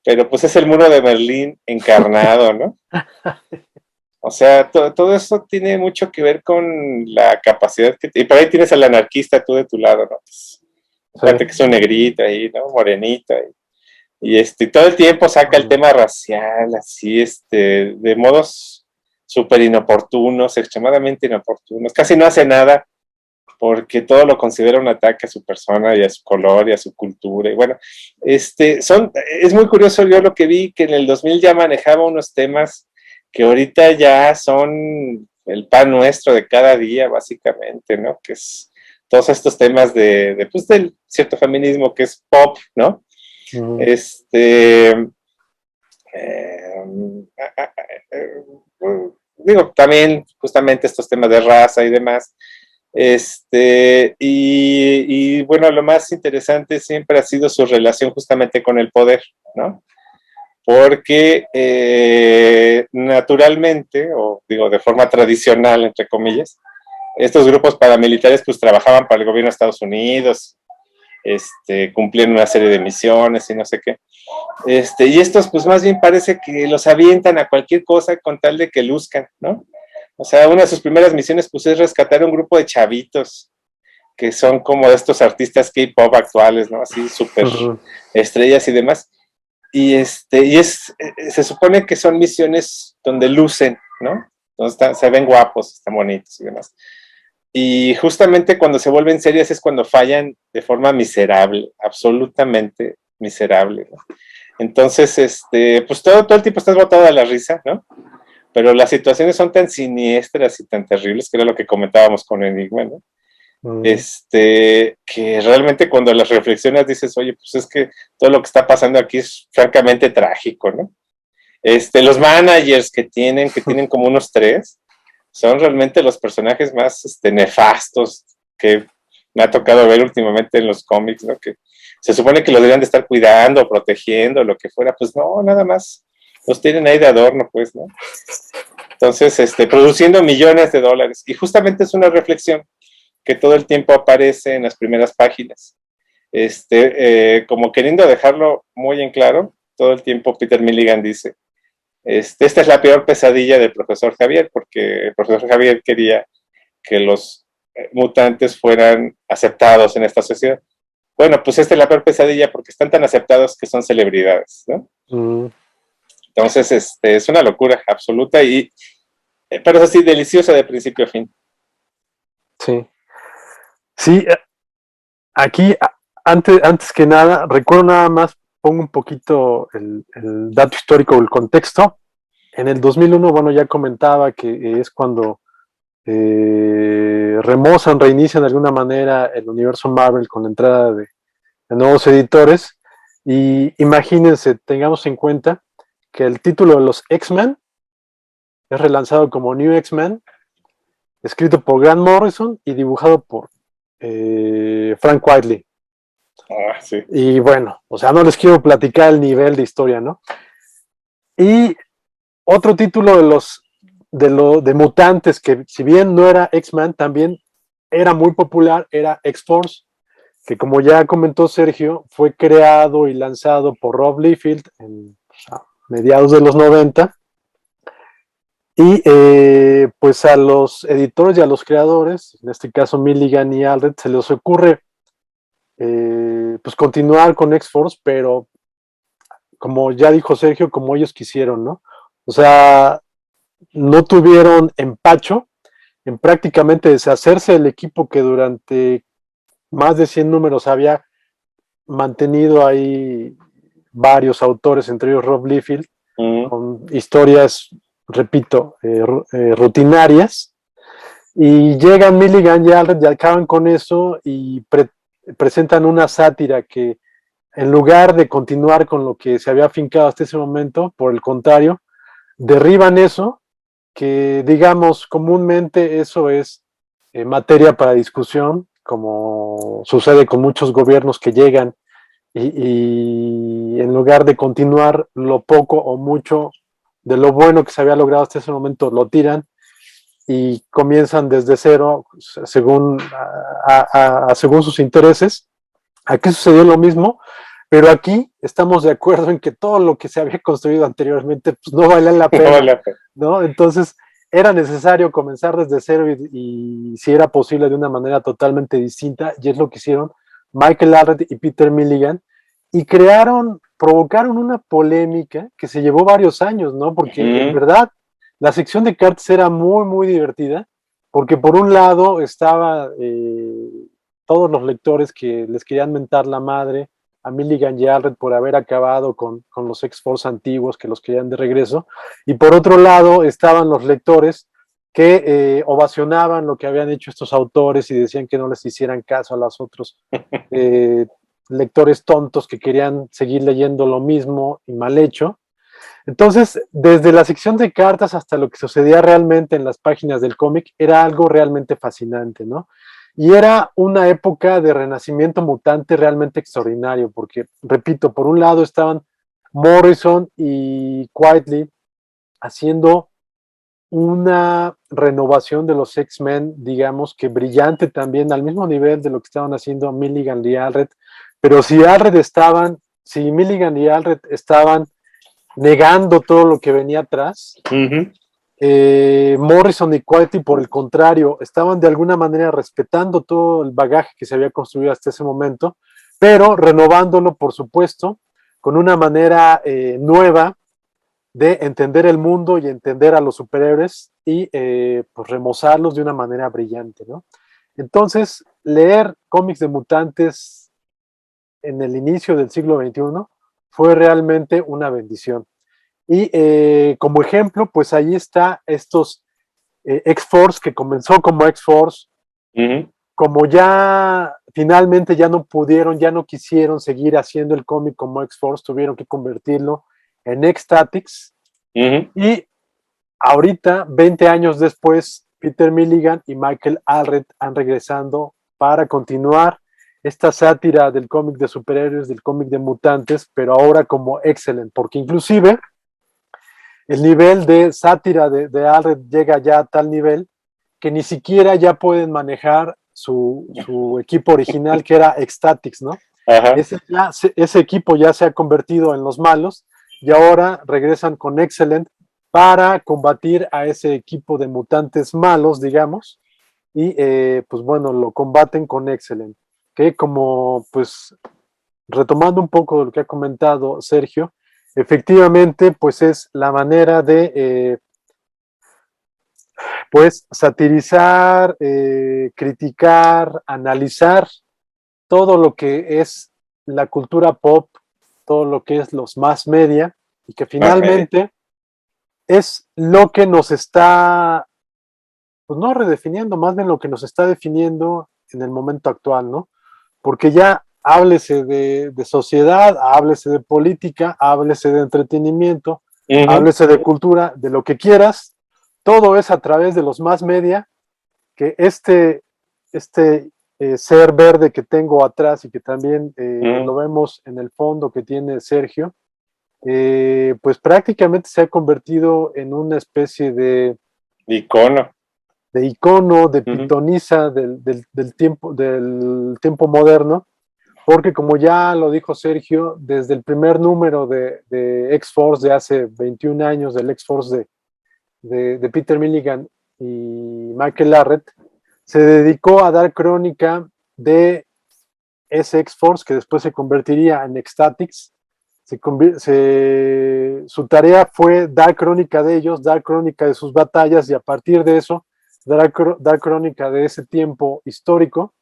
B: Pero pues es el muro de Berlín encarnado, ¿no? O sea, todo eso tiene mucho que ver con la capacidad que... Y por ahí tienes al anarquista tú de tu lado, ¿no? Pues, fíjate que es un negrito ahí, ¿no? Morenita. Y todo el tiempo saca el tema racial, así, de modos súper inoportunos, extremadamente inoportunos. Casi no hace nada porque todo lo considera un ataque a su persona y a su color y a su cultura. Y bueno, es muy curioso yo lo que vi, que en el 2000 ya manejaba unos temas que ahorita ya son el pan nuestro de cada día, básicamente, ¿no? Que es todos estos temas pues, del cierto feminismo que es pop, ¿no? digo, también justamente estos temas de raza y demás. Y bueno, lo más interesante siempre ha sido su relación justamente con el poder, ¿no? Porque naturalmente, o digo de forma tradicional, entre comillas, estos grupos paramilitares pues trabajaban para el gobierno de Estados Unidos, cumplían una serie de misiones y no sé qué. Y estos pues más bien parece que los avientan a cualquier cosa con tal de que luzcan, ¿no? O sea, una de sus primeras misiones pues es rescatar a un grupo de chavitos que son como de estos artistas K-pop actuales, ¿no? Así súper estrellas y demás. Se supone que son misiones donde lucen, ¿no? Donde se ven guapos, están bonitos y demás. Y justamente cuando se vuelven serias es cuando fallan de forma miserable, absolutamente miserable, ¿no? Entonces, pues todo el tiempo estás botado a la risa, ¿no? Pero las situaciones son tan siniestras y tan terribles, que era lo que comentábamos con Enigma, ¿no? Que realmente cuando las reflexionas dices, oye, pues es que todo lo que está pasando aquí es francamente trágico, ¿no? Los managers que tienen como unos 3, son realmente los personajes más nefastos que me ha tocado ver últimamente en los cómics, ¿no? Que se supone que los deberían de estar cuidando, protegiendo, lo que fuera, pues no, nada más los tienen ahí de adorno, pues, ¿no? Entonces, produciendo millones de dólares. Y justamente es una reflexión que todo el tiempo aparece en las primeras páginas. Como queriendo dejarlo muy en claro, todo el tiempo Peter Milligan dice, esta es la peor pesadilla del profesor Javier, porque el profesor Javier quería que los mutantes fueran aceptados en esta sociedad. Bueno, pues esta es la peor pesadilla porque están tan aceptados que son celebridades, ¿no? Entonces, es una locura absoluta, pero es así, deliciosa de principio a fin.
A: Sí. Sí, aquí, antes que nada, recuerdo nada más, pongo un poquito el dato histórico o el contexto. En el 2001, bueno, ya comentaba que es cuando remozan, reinician de alguna manera el universo Marvel con la entrada de nuevos editores. Y imagínense, tengamos en cuenta que el título de los X-Men es relanzado como New X-Men, escrito por Grant Morrison y dibujado por Frank Whiteley.
B: Sí.
A: Y bueno, o sea, no les quiero platicar el nivel de historia, ¿no? Y otro título de mutantes que si bien no era X-Men, también era muy popular, era X-Force, que como ya comentó Sergio, fue creado y lanzado por Rob Liefeld en mediados de los 90. Y pues a los editores y a los creadores, en este caso Milligan y Aldred, se les ocurre pues continuar con X-Force, pero como ya dijo Sergio, como ellos quisieron, ¿no? O sea, no tuvieron empacho en prácticamente deshacerse del equipo que durante más de 100 números había mantenido ahí varios autores, entre ellos Rob Liefeld, con historias, repito, rutinarias. Y llegan Milligan y Aldred y acaban con eso y presentan una sátira que en lugar de continuar con lo que se había afincado hasta ese momento, por el contrario, derriban eso, que digamos comúnmente eso es materia para discusión, como sucede con muchos gobiernos que llegan y en lugar de continuar lo poco o mucho de lo bueno que se había logrado hasta ese momento, lo tiran y comienzan desde cero según, según sus intereses. Aquí sucedió lo mismo, pero aquí estamos de acuerdo en que todo lo que se había construido anteriormente pues, no vale la pena, no vale la pena, ¿no? Entonces era necesario comenzar desde cero y si era posible de una manera totalmente distinta, y es lo que hicieron Michael Allred y Peter Milligan, y provocaron una polémica que se llevó varios años, ¿no? Porque en verdad la sección de cartas era muy, muy divertida, porque por un lado estaba todos los lectores que les querían mentar la madre a Milligan y Allred por haber acabado con los X-Force antiguos que los querían de regreso, y por otro lado estaban los lectores que ovacionaban lo que habían hecho estos autores y decían que no les hicieran caso a los otros lectores tontos que querían seguir leyendo lo mismo y mal hecho. Entonces, desde la sección de cartas hasta lo que sucedía realmente en las páginas del cómic, era algo realmente fascinante, ¿no? Y era una época de renacimiento mutante realmente extraordinario, porque, repito, por un lado estaban Morrison y Quietly haciendo una renovación de los X-Men, digamos que brillante también, al mismo nivel de lo que estaban haciendo Milligan y Allred, pero si Milligan y Allred estaban negando todo lo que venía atrás, Morrison y Quietly, por el contrario, estaban de alguna manera respetando todo el bagaje que se había construido hasta ese momento, pero renovándolo, por supuesto, con una manera nueva de entender el mundo y entender a los superhéroes y pues remozarlos de una manera brillante, ¿no? Entonces, leer cómics de mutantes en el inicio del siglo XXI fue realmente una bendición. Y como ejemplo, pues ahí está estos X-Force, que comenzó como X-Force, como ya finalmente ya no pudieron, ya no quisieron seguir haciendo el cómic como X-Force, tuvieron que convertirlo en X-Statix. Y ahorita, 20 años después, Peter Milligan y Michael Allred han regresando para continuar esta sátira del cómic de superhéroes, del cómic de mutantes, pero ahora como Excellent, porque inclusive el nivel de sátira de Allred llega ya a tal nivel que ni siquiera ya pueden manejar su equipo original, que era Ecstatics, ¿no? Ese equipo ya se ha convertido en los malos y ahora regresan con Excellent para combatir a ese equipo de mutantes malos, digamos, y pues bueno, lo combaten con Excellent, que como pues retomando un poco de lo que ha comentado Sergio, efectivamente pues es la manera de pues satirizar, criticar, analizar todo lo que es la cultura pop, todo lo que es los mass media, y que finalmente es lo que nos está, pues no redefiniendo, más bien lo que nos está definiendo en el momento actual, ¿no? Porque ya háblese de sociedad, háblese de política, háblese de entretenimiento, háblese de cultura, de lo que quieras, todo es a través de los mass media, que este ser verde que tengo atrás y que también lo vemos en el fondo que tiene Sergio, pues prácticamente se ha convertido en una especie de
B: icono,
A: de pitoniza del tiempo moderno, porque como ya lo dijo Sergio, desde el primer número de X-Force de hace 21 años, del X-Force de Peter Milligan y Michael Allred, se dedicó a dar crónica de ese X-Force que después se convertiría en Ecstatics. Su tarea fue dar crónica de ellos, dar crónica de sus batallas y a partir de eso dar crónica de ese tiempo histórico.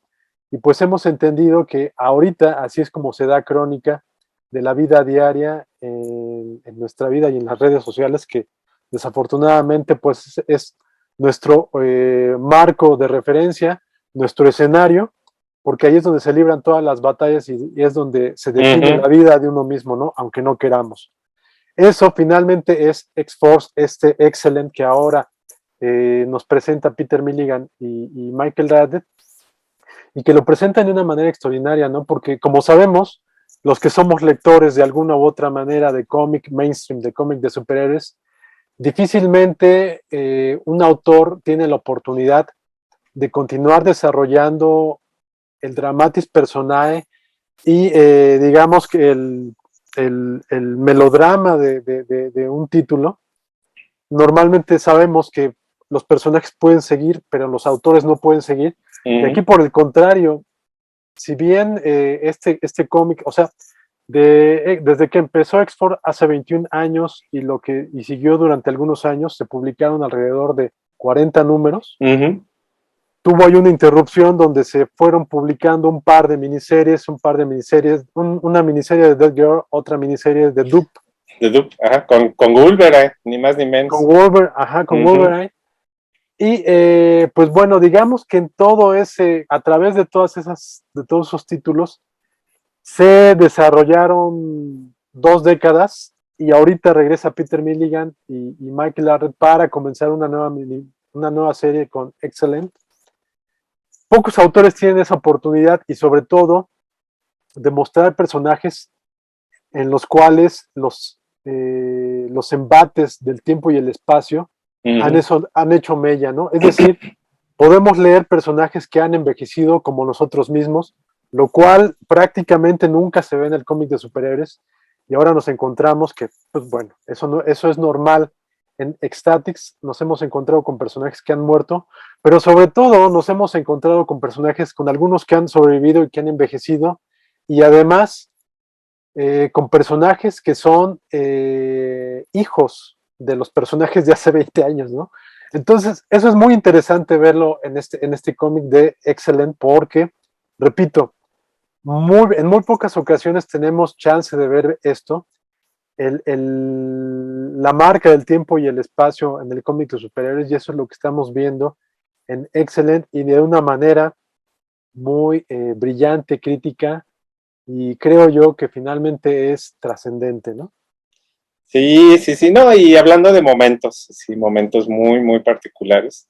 A: Y pues hemos entendido que ahorita así es como se da crónica de la vida diaria en nuestra vida y en las redes sociales, que desafortunadamente pues es nuestro marco de referencia, nuestro escenario, porque ahí es donde se libran todas las batallas y es donde se define la vida de uno mismo, ¿no? Aunque no queramos. Eso finalmente es X-Force, este Excellent que ahora nos presenta Peter Milligan y Michael Radett, y que lo presentan de una manera extraordinaria, ¿no? Porque como sabemos, los que somos lectores de alguna u otra manera de cómic mainstream, de cómic de superhéroes, difícilmente un autor tiene la oportunidad de continuar desarrollando el dramatis personae y digamos que el melodrama de un título. Normalmente sabemos que los personajes pueden seguir, pero los autores no pueden seguir. Y aquí por el contrario, si bien este cómic, o sea, desde que empezó X-Force hace 21 años y siguió durante algunos años, se publicaron alrededor de 40 números. Tuvo ahí una interrupción donde se fueron publicando un par de miniseries, una miniserie de Dead Girl, otra miniserie de Dupe.
B: De Dupe, ajá, con Wolverine, ni más ni menos.
A: Con Wolverine. Y pues bueno, digamos que en todo a través de todos esos títulos, se desarrollaron 2 décadas y ahorita regresa Peter Milligan y Michael Arnett para comenzar una nueva serie con Excellent. Pocos autores tienen esa oportunidad y sobre todo de mostrar personajes en los cuales los embates del tiempo y el espacio han hecho mella, ¿no? Es decir, podemos leer personajes que han envejecido como nosotros mismos, lo cual prácticamente nunca se ve en el cómic de superhéroes, y ahora nos encontramos que, pues bueno, eso es normal. En Ecstatics nos hemos encontrado con personajes que han muerto, pero sobre todo nos hemos encontrado con personajes, con algunos que han sobrevivido y que han envejecido, y además con personajes que son hijos de los personajes de hace 20 años, ¿no? Entonces, eso es muy interesante verlo en este cómic de Excellent, porque, repito, en muy pocas ocasiones tenemos chance de ver esto. La marca del tiempo y el espacio en el cómic de superhéroes, y eso es lo que estamos viendo en Excellent, y de una manera muy brillante, crítica, y creo yo que finalmente es trascendente, ¿no?
B: Sí, sí, sí, no, y hablando de momentos, sí, momentos muy, muy particulares.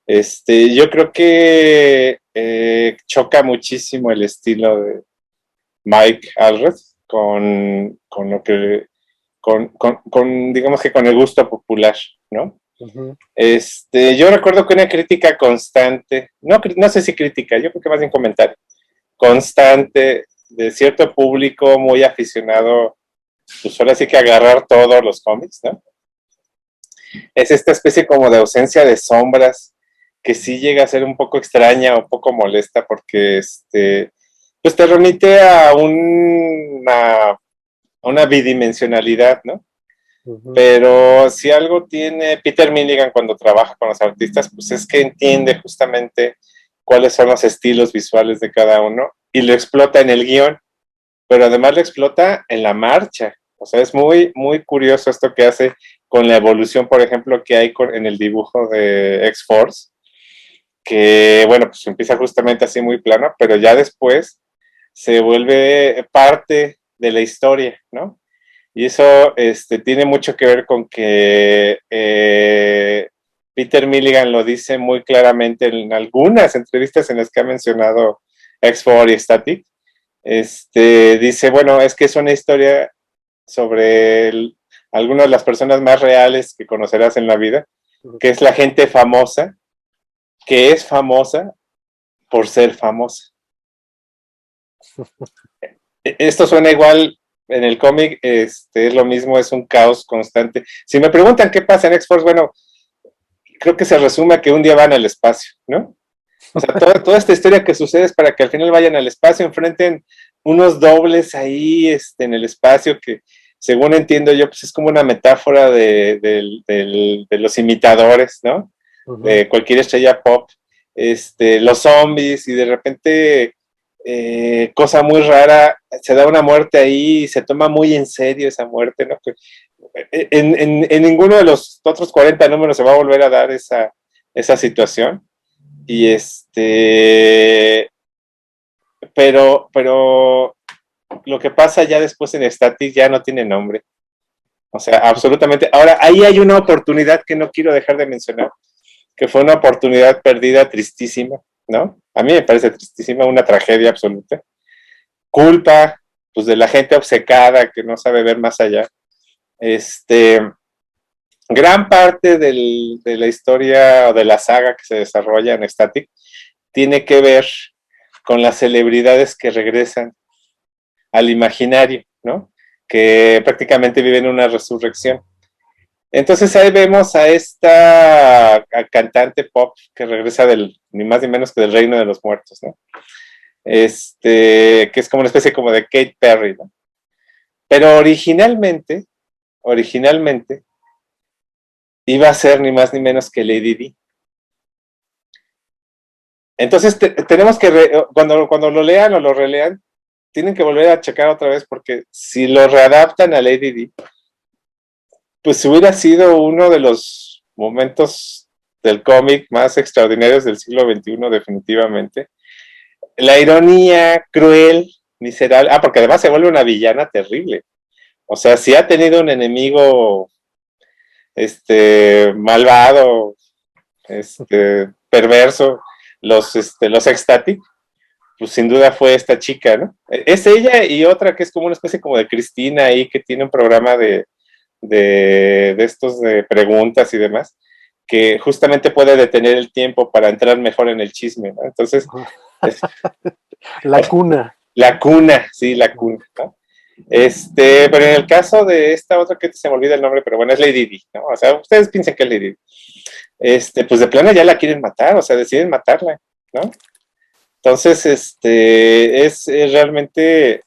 B: Yo creo que choca muchísimo el estilo de Mike Allred con lo que, digamos que con el gusto popular, ¿no?
A: Uh-huh.
B: Yo recuerdo que una crítica constante, no sé si crítica, yo creo que más bien comentario, constante de cierto público muy aficionado, pues ahora sí que agarrar todos los cómics, ¿no? Es esta especie como de ausencia de sombras que sí llega a ser un poco extraña, un poco molesta, porque pues te remite a una bidimensionalidad, ¿no?
A: Uh-huh.
B: Pero si algo tiene Peter Milligan cuando trabaja con los artistas, pues es que entiende justamente cuáles son los estilos visuales de cada uno y lo explota en el guión, pero además lo explota en la marcha. O sea, es muy, muy curioso esto que hace con la evolución, por ejemplo, que hay en el dibujo de X-Force, que, bueno, pues empieza justamente así muy plano, pero ya después se vuelve parte de la historia, ¿no? Y eso tiene mucho que ver con que Peter Milligan lo dice muy claramente en algunas entrevistas en las que ha mencionado X4 y Static. Dice, bueno, es que es una historia sobre algunas de las personas más reales que conocerás en la vida, que es la gente famosa, que es famosa por ser famosa. Esto suena igual en el cómic, es lo mismo, es un caos constante. Si me preguntan qué pasa en X-Force, bueno, creo que se resume a que un día van al espacio, ¿no? O sea, toda esta historia que sucede es para que al final vayan al espacio, enfrenten unos dobles ahí en el espacio que, según entiendo yo, pues es como una metáfora de los imitadores, ¿no?
A: Uh-huh.
B: De cualquier estrella pop, los zombies, y de repente, cosa muy rara, se da una muerte ahí y se toma muy en serio esa muerte, ¿no? En ninguno de los otros 40 números se va a volver a dar esa situación. Y pero lo que pasa ya después en Static ya no tiene nombre. O sea, absolutamente. Ahora, ahí hay una oportunidad que no quiero dejar de mencionar, que fue una oportunidad perdida tristísima, ¿no? A mí me parece tristísima, una tragedia absoluta. Culpa, pues, de la gente obcecada que no sabe ver más allá. Gran parte de la historia o de la saga que se desarrolla en Static tiene que ver con las celebridades que regresan al imaginario, ¿no? Que prácticamente viven una resurrección. Entonces ahí vemos a esta cantante pop que regresa ni más ni menos que del reino de los muertos, ¿no? Que es como una especie como de Katy Perry, ¿no? Pero originalmente iba a ser ni más ni menos que Lady Di. Entonces tenemos que, cuando lo lean o lo relean, tienen que volver a checar otra vez, porque si lo readaptan a Lady Di, pues hubiera sido uno de los momentos del cómic más extraordinarios del siglo XXI, definitivamente. La ironía cruel, miserable, porque además se vuelve una villana terrible, O sea, si ha tenido un enemigo malvado, perverso, los Ecstatic, pues sin duda fue esta chica, ¿no? Es ella y otra que es como una especie como de Cristina ahí, que tiene un programa de estos de preguntas y demás, que justamente puede detener el tiempo para entrar mejor en el chisme, ¿no? Entonces,
A: La cuna.
B: la cuna, sí, la cuna, ¿no? Pero en el caso de esta otra que se me olvida el nombre, pero bueno, es Lady Di, ¿no? O sea, ustedes piensan que es Lady Di. Pues de plano ya la quieren matar, o sea, deciden matarla, ¿no? Entonces, es realmente,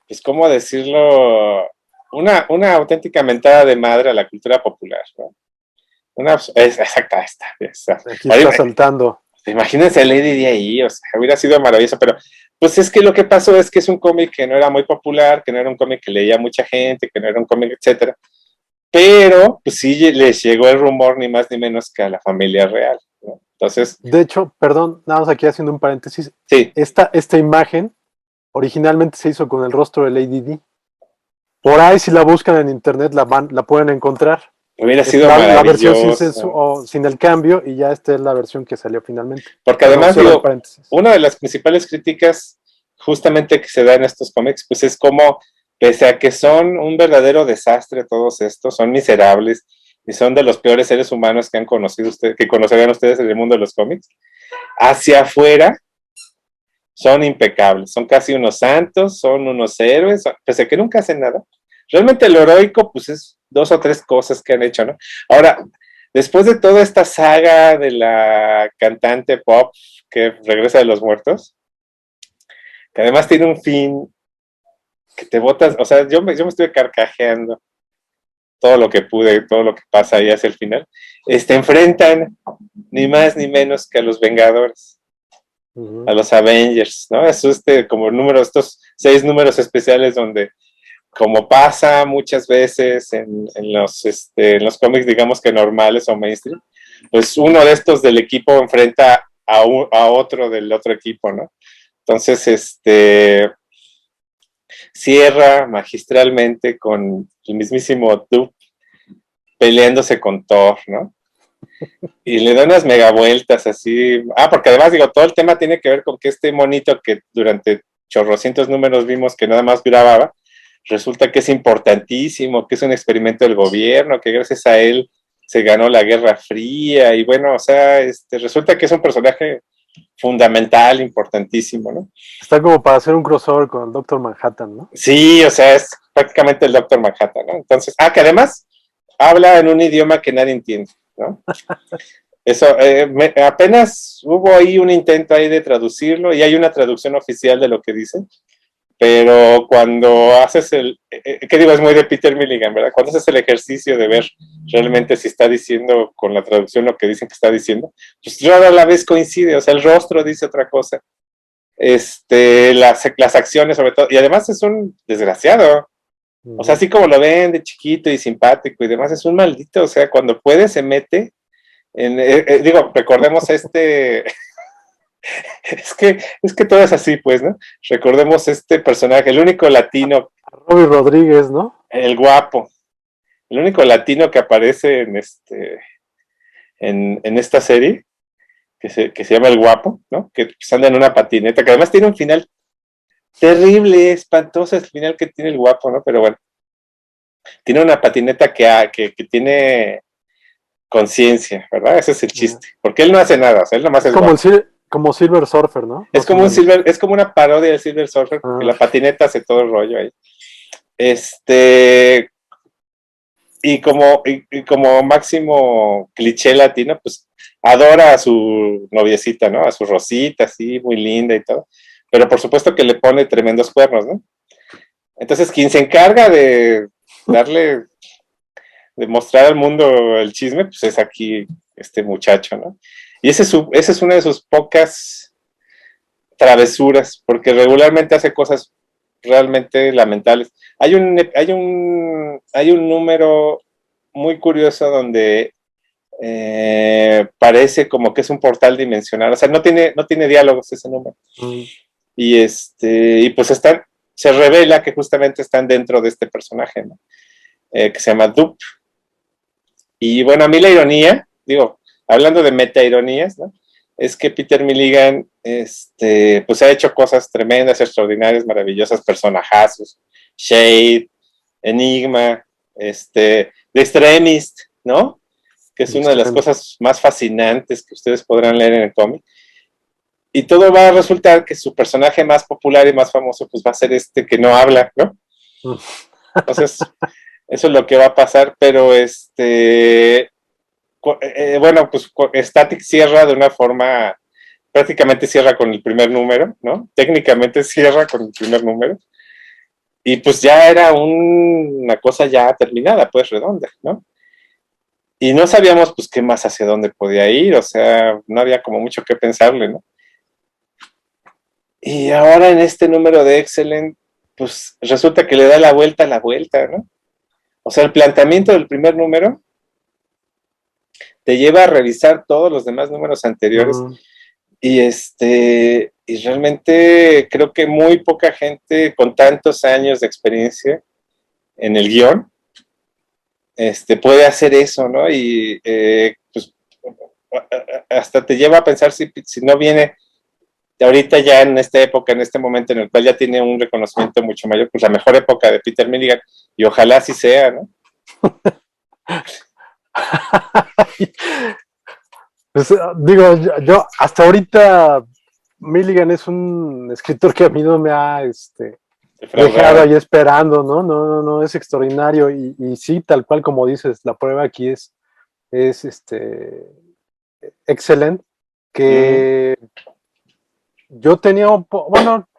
B: pues, ¿cómo decirlo? Una auténtica mentada de madre a la cultura popular, ¿no? Exacta esta.
A: Aquí está saltando.
B: Imagínense a Lady Di ahí, o sea, hubiera sido maravilloso, pero pues es que lo que pasó es que es un cómic que no era muy popular, que no era un cómic que leía mucha gente, que no era un cómic, etcétera, pero pues sí les llegó el rumor ni más ni menos que a la familia real, ¿no? Entonces,
A: De hecho, perdón, nada más aquí haciendo un paréntesis.
B: sí.
A: Esta imagen originalmente se hizo con el rostro de Lady Di. Por ahí, si la buscan en internet, la pueden encontrar.
B: Hubiera
A: Es
B: sido
A: la versión
B: maravilloso.
A: sin el cambio, y ya esta es la versión que salió finalmente.
B: Porque
A: Perdón,
B: además,
A: cierro el
B: digo,
A: paréntesis.
B: una de las principales críticas justamente que se da en estos cómics, pues es como, pese a que son un verdadero desastre todos estos, son miserables y son de los peores seres humanos que han conocido ustedes, que conocerán ustedes en el mundo de los cómics, hacia afuera son impecables, son casi unos santos, son unos héroes, pese a que nunca hacen nada. Realmente lo heroico, pues es 2 o 3 cosas que han hecho, ¿no? Ahora, después de toda esta saga de la cantante pop que regresa de los muertos, que además tiene un fin que te botas, o sea, yo me estuve carcajeando todo lo que pude, todo lo que pasa ahí hacia el final, enfrentan ni más ni menos que a los Vengadores, a los Avengers, ¿no? Es como estos 6 números especiales donde, como pasa muchas veces en los cómics, digamos que normales o mainstream, pues uno de estos del equipo enfrenta a otro del otro equipo, ¿no? Entonces, cierra magistralmente con el mismísimo Duke peleándose con Thor, ¿no? Y le da unas mega vueltas así. Porque además, digo, todo el tema tiene que ver con que este monito que durante chorrocientos números vimos que nada más grababa, resulta que es importantísimo, que es un experimento del gobierno, que gracias a él se ganó la Guerra Fría, y bueno, o sea, resulta que es un personaje fundamental, importantísimo, ¿no?
A: Está como para hacer un crossover con el Doctor Manhattan, ¿no?
B: Sí, o sea, es prácticamente el Doctor Manhattan, ¿no? Entonces, que además habla en un idioma que nadie entiende, ¿no? Eso, apenas hubo ahí un intento ahí de traducirlo, y hay una traducción oficial de lo que dice, pero cuando haces ¿qué digo? Es muy de Peter Milligan, ¿verdad? Cuando haces el ejercicio de ver realmente si está diciendo con la traducción lo que dicen que está diciendo, pues rara la vez coincide, o sea, el rostro dice otra cosa, las acciones sobre todo, y además es un desgraciado, o sea, así como lo ven de chiquito y simpático y demás, es un maldito, o sea, cuando puede se mete digo, recordemos es que todo es así, pues, ¿no? Recordemos este personaje, el único latino,
A: Robbie Rodríguez, ¿no?
B: el guapo, el único latino que aparece en esta serie, que se llama El Guapo, ¿no? Que pues, anda en una patineta, que además tiene un final terrible, espantoso el final que tiene el Guapo, ¿no? Pero bueno, tiene una patineta que tiene conciencia, ¿verdad? Ese es el chiste, porque él no hace nada, o sea, él nomás es
A: como
B: guapo.
A: como Silver Surfer, ¿no?
B: Es como es como una parodia del Silver Surfer, porque la patineta hace todo el rollo ahí. Y como máximo cliché latino, pues adora a su noviecita, ¿no? A su Rosita, así, muy linda y todo. Pero por supuesto que le pone tremendos cuernos, ¿no? Entonces, quien se encarga de de mostrar al mundo el chisme, pues es aquí este muchacho, ¿no? Y esa es una de sus pocas travesuras, porque regularmente hace cosas realmente lamentables. Hay un número muy curioso donde parece como que es un portal dimensional, o sea, no tiene diálogos ese número. Y pues están se revela que justamente están dentro de este personaje, ¿no? Que se llama Dup. Y bueno, a mí la ironía, digo, hablando de meta-ironías, ¿no? Es que Peter Milligan, pues ha hecho cosas tremendas, extraordinarias, maravillosas, personajazos, Shade, Enigma, The Extremist, ¿no? Que es una de las cosas más fascinantes que ustedes podrán leer en el cómic. Y todo va a resultar que su personaje más popular y más famoso pues va a ser que no habla, ¿no? Entonces, eso es lo que va a pasar, pero bueno, pues Static cierra de una forma, prácticamente cierra con el primer número, ¿no? Técnicamente cierra con el primer número. Y pues ya era una cosa ya terminada, pues redonda, ¿no? Y no sabíamos pues qué más hacia dónde podía ir, o sea, no había como mucho que pensarle, ¿no? Y ahora en este número de Excellent, pues resulta que le da la vuelta a la vuelta, ¿no? O sea, el planteamiento del primer número te lleva a revisar todos los demás números anteriores y y realmente creo que muy poca gente con tantos años de experiencia en el guión puede hacer eso, ¿no? Y pues hasta te lleva a pensar si no viene ahorita ya en esta época, en este momento en el cual ya tiene un reconocimiento mucho mayor, pues la mejor época de Peter Milligan, y ojalá así sea, ¿no?
A: Pues, digo, yo hasta ahorita Milligan es un escritor que a mí no me ha dejado ahí esperando, ¿no? No, es extraordinario y sí, tal cual como dices, la prueba aquí es excelente, que yo tenía bueno,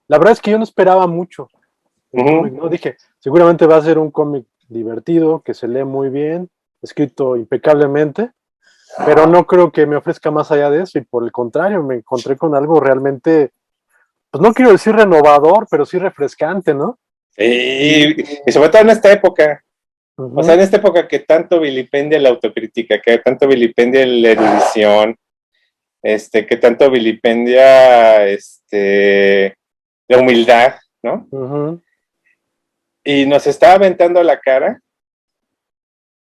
A: la verdad es que yo no esperaba mucho del cómic, ¿no? Dije, seguramente va a ser un cómic divertido, que se lee muy bien, escrito impecablemente, pero no creo que me ofrezca más allá de eso, y por el contrario, me encontré con algo realmente, pues no quiero decir renovador, pero sí refrescante, ¿no?
B: Y sobre todo en esta época, o sea, en esta época que tanto vilipendia la autocrítica, que tanto vilipendia la erudición, que tanto vilipendia la humildad, ¿no? Y nos está aventando a la cara,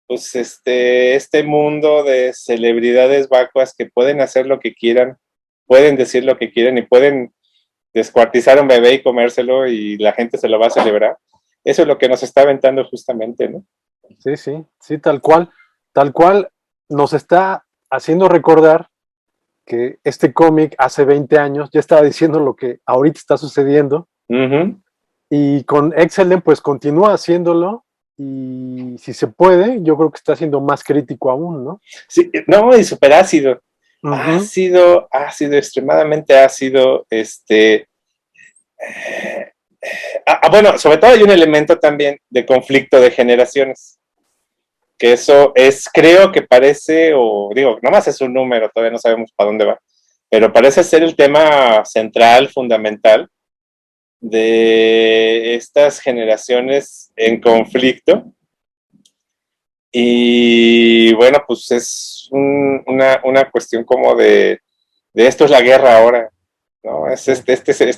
B: pues este mundo de celebridades vacuas que pueden hacer lo que quieran, pueden decir lo que quieran y pueden descuartizar a un bebé y comérselo y la gente se lo va a celebrar. Eso es lo que nos está aventando justamente, ¿no?
A: Sí, tal cual nos está haciendo recordar que este cómic hace 20 años ya estaba diciendo lo que ahorita está sucediendo, y con Excellent pues continúa haciéndolo, y si se puede, yo creo que está siendo más crítico aún, ¿no?
B: Sí, no, y súper ácido. Ácido, extremadamente ácido, bueno, sobre todo hay un elemento también de conflicto de generaciones, que eso es, creo que parece, o digo, nomás es un número, todavía no sabemos para dónde va, pero parece ser el tema central, fundamental, de estas generaciones en conflicto. Y bueno, pues es una cuestión como de esto es la guerra ahora, ¿no? Es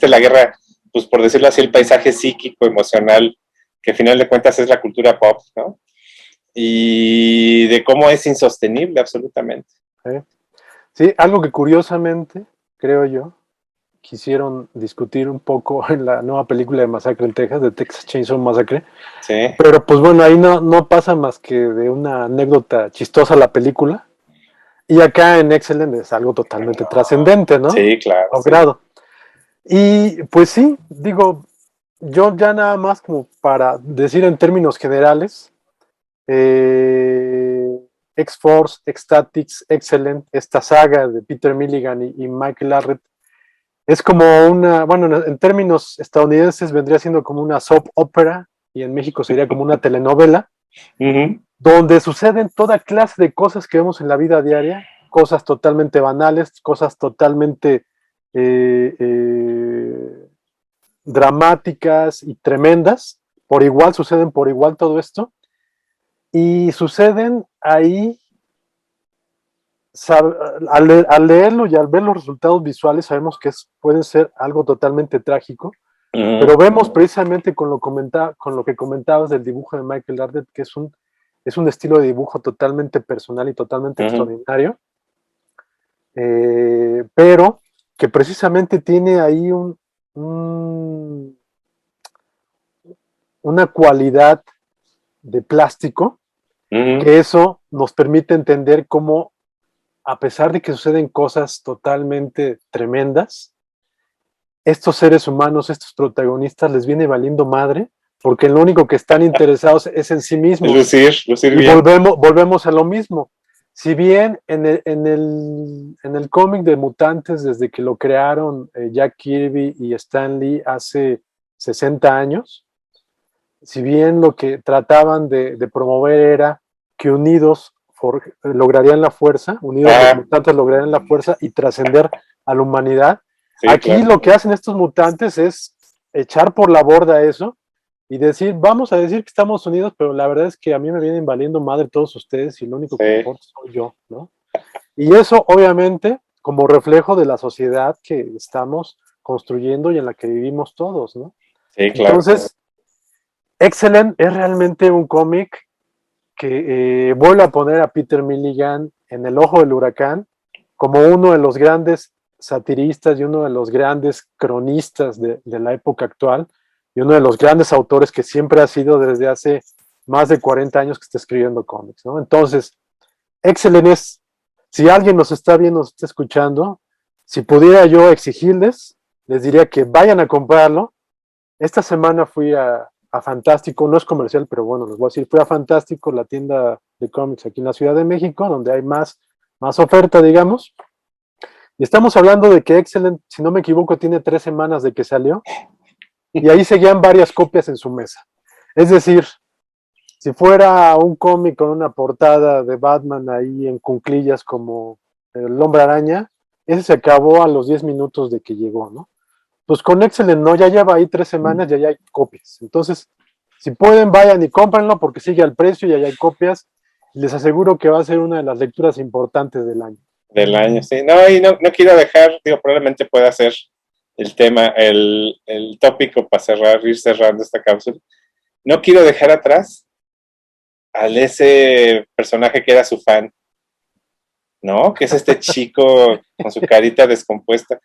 B: la guerra, pues por decirlo así, el paisaje psíquico, emocional, que al final de cuentas es la cultura pop, ¿no? Y de cómo es insostenible absolutamente.
A: Sí, algo que curiosamente, creo yo, quisieron discutir un poco en la nueva película de Masacre en Texas, de Texas Chainsaw Massacre.
B: Sí.
A: Pero pues bueno, ahí no pasa más que de una anécdota chistosa la película. Y acá en Excellent es algo totalmente trascendente, ¿no?
B: Sí, claro.
A: Logrado. Sí. Y pues sí, digo, yo ya nada más como para decir en términos generales, X-Force, X-Statix, Excellent, esta saga de Peter Milligan y Michael Arrett, es como una, bueno, en términos estadounidenses vendría siendo como una soap opera, y en México sería como una telenovela, donde suceden toda clase de cosas que vemos en la vida diaria, cosas totalmente banales, cosas totalmente dramáticas y tremendas, por igual, suceden por igual todo esto, y suceden ahí, al leerlo y al ver los resultados visuales sabemos que pueden ser algo totalmente trágico, Pero vemos precisamente con lo que comentabas del dibujo de Michael Arnett, que es un estilo de dibujo totalmente personal y totalmente extraordinario, pero que precisamente tiene ahí una cualidad de plástico, que eso nos permite entender cómo, a pesar de que suceden cosas totalmente tremendas, estos seres humanos, estos protagonistas, les viene valiendo madre, porque lo único que están interesados es en sí mismos.
B: Lucir
A: y
B: bien.
A: volvemos a lo mismo. Si bien en el cómic de Mutantes, desde que lo crearon Jack Kirby y Stan Lee hace 60 años, si bien lo que trataban de promover era que unidos lograrían la fuerza, unidos los mutantes lograrían la fuerza y trascender a la humanidad, sí, aquí claro, lo que hacen estos mutantes es echar por la borda eso y decir, vamos a decir que estamos unidos, pero la verdad es que a mí me vienen valiendo madre todos ustedes y lo único que importa soy yo, ¿no? Y eso obviamente como reflejo de la sociedad que estamos construyendo y en la que vivimos todos, ¿no? Sí, claro. Entonces, Excellent es realmente un cómic que vuelve a poner a Peter Milligan en el ojo del huracán como uno de los grandes satiristas y uno de los grandes cronistas de la época actual y uno de los grandes autores que siempre ha sido desde hace más de 40 años que está escribiendo cómics, ¿no? Entonces, Excellent es, si alguien nos está viendo, nos está escuchando, si pudiera yo exigirles, les diría que vayan a comprarlo. Esta semana fui a Fantástico, no es comercial, pero bueno, les voy a decir, fui a Fantástico, la tienda de cómics aquí en la Ciudad de México, donde hay más oferta, digamos. Y estamos hablando de que Excellent, si no me equivoco, tiene 3 semanas de que salió. Y ahí seguían varias copias en su mesa. Es decir, si fuera un cómic con una portada de Batman ahí en cunclillas como el Hombre Araña, ese se acabó a los 10 minutos de que llegó, ¿no? Pues con Excellent no, ya lleva ahí 3 semanas, ya hay copias. Entonces, si pueden, vayan y cómprenlo porque sigue al precio y ya hay copias. Les aseguro que va a ser una de las lecturas importantes del año.
B: Del año, sí. No, y no quiero dejar, digo, probablemente pueda ser el tema, el tópico para ir cerrando esta cápsula. No quiero dejar atrás al ese personaje que era su fan, ¿no? Que es este chico con su carita descompuesta.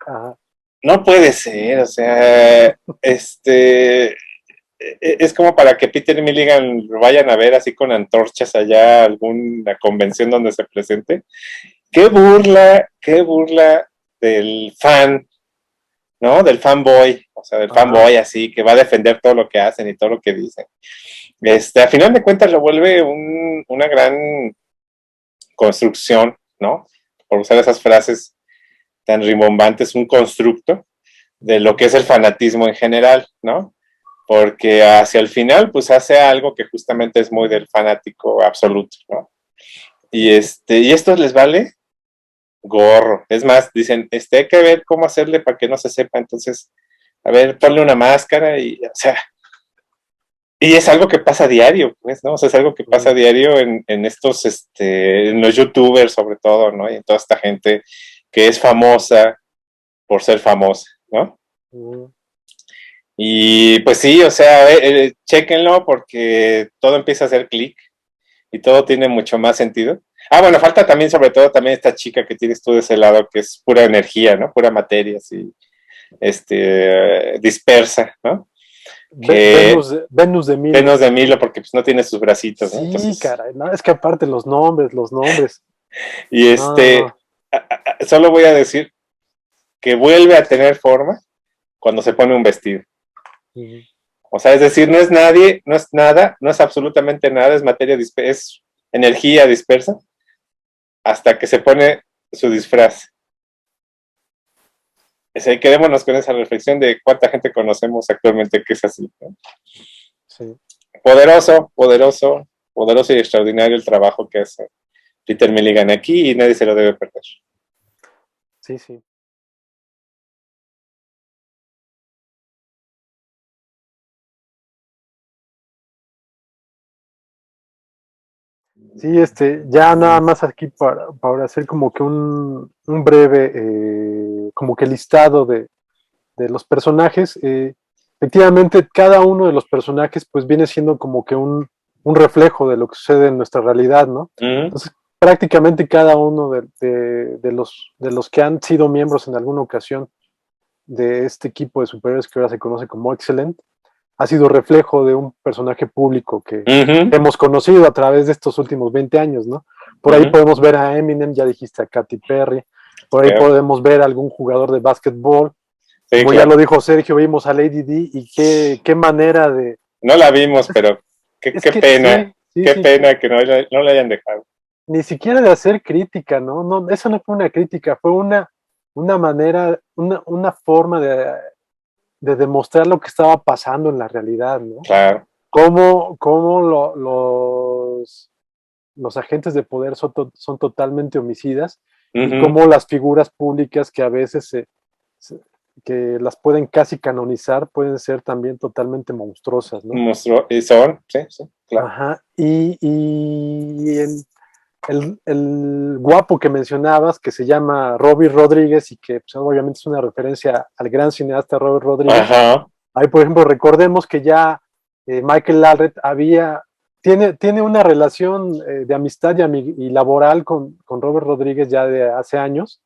B: Ajá. No puede ser, o sea, es como para que Peter Milligan lo vayan a ver así con antorchas allá a alguna convención donde se presente. Qué burla del fan, ¿no? Del fanboy, o sea, del fanboy así, que va a defender todo lo que hacen y todo lo que dicen. A final de cuentas lo vuelve una gran construcción, ¿no? Por usar esas frases tan rimbombantes, un constructo de lo que es el fanatismo en general, ¿no? Porque hacia el final, pues hace algo que justamente es muy del fanático absoluto, ¿no? Y esto les vale gorro. Es más, dicen, hay que ver cómo hacerle para que no se sepa. Entonces, a ver, ponle una máscara y, o sea, y es algo que pasa a diario, pues, ¿no? O sea, es algo que pasa a diario en estos, en los youtubers sobre todo, ¿no? Y en toda esta gente que es famosa por ser famosa, ¿no? Y pues sí, o sea, chéquenlo porque todo empieza a hacer clic y todo tiene mucho más sentido. Ah, bueno, falta también, sobre todo, también esta chica que tienes tú de ese lado, que es pura energía, ¿no? Pura materia, así, dispersa, ¿no?
A: Venus de Milo.
B: Venus de Milo, porque pues no tiene sus bracitos, ¿no?
A: Sí, entonces, caray, no, es que aparte los nombres.
B: Y solo voy a decir que vuelve a tener forma cuando se pone un vestido. O sea, es decir, no es nadie, no es nada, no es absolutamente nada, es materia dispersa, es energía dispersa, hasta que se pone su disfraz. Quedémonos con esa reflexión de cuánta gente conocemos actualmente que es así, ¿no? Sí. Poderoso y extraordinario el trabajo que hace Peter Milligan aquí y nadie se lo debe perder.
A: Sí, sí. Sí, ya nada más aquí para hacer como que un breve, como que listado de de los personajes, efectivamente cada uno de los personajes pues viene siendo como que un reflejo de lo que sucede en nuestra realidad, ¿no? Entonces, prácticamente cada uno de los que han sido miembros en alguna ocasión de este equipo de superhéroes que ahora se conoce como Excellent, ha sido reflejo de un personaje público que hemos conocido a través de estos últimos 20 años, ¿no? Por ahí podemos ver a Eminem, ya dijiste a Katy Perry, por ahí podemos ver a algún jugador de básquetbol,
B: sí,
A: como ya lo dijo Sergio, vimos a Lady D y qué manera de...
B: No la vimos, pero qué pena, qué pena que no la hayan dejado.
A: Ni siquiera de hacer crítica, ¿no? No, eso no fue una crítica, fue una manera, una forma de demostrar lo que estaba pasando en la realidad, ¿no?
B: Claro.
A: Cómo los agentes de poder son totalmente homicidas y cómo las figuras públicas que a veces que las pueden casi canonizar pueden ser también totalmente monstruosas, ¿no?
B: Y son, sí, claro.
A: Ajá, y el guapo que mencionabas, que se llama Robert Rodríguez y que pues, obviamente es una referencia al gran cineasta Robert Rodríguez.
B: Ajá.
A: Ahí, por ejemplo, recordemos que ya Michael Allred tiene una relación de amistad y laboral con Robert Rodríguez ya de hace años,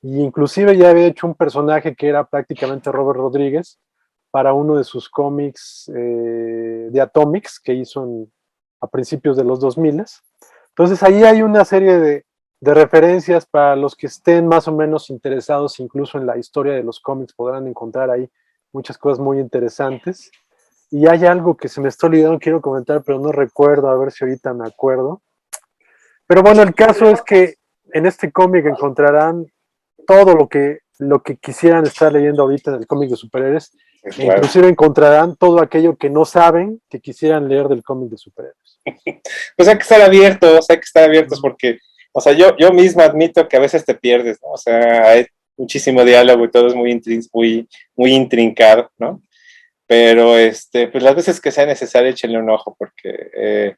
A: y inclusive ya había hecho un personaje que era prácticamente Robert Rodríguez para uno de sus cómics de Atomics que hizo a principios de los 2000. Entonces ahí hay una serie de referencias para los que estén más o menos interesados incluso en la historia de los cómics, podrán encontrar ahí muchas cosas muy interesantes. Y hay algo que se me está olvidando, quiero comentar, pero no recuerdo, a ver si ahorita me acuerdo. Pero bueno, el caso es que en este cómic encontrarán todo lo que quisieran estar leyendo ahorita en el cómic de superhéroes. Claro. Inclusive encontrarán todo aquello que no saben que quisieran leer del cómic de superhéroes.
B: Pues hay que estar abiertos, porque, o sea, yo mismo admito que a veces te pierdes, ¿no? O sea, hay muchísimo diálogo y todo es muy intrincado, ¿no? Pero, pues las veces que sea necesario, échenle un ojo, porque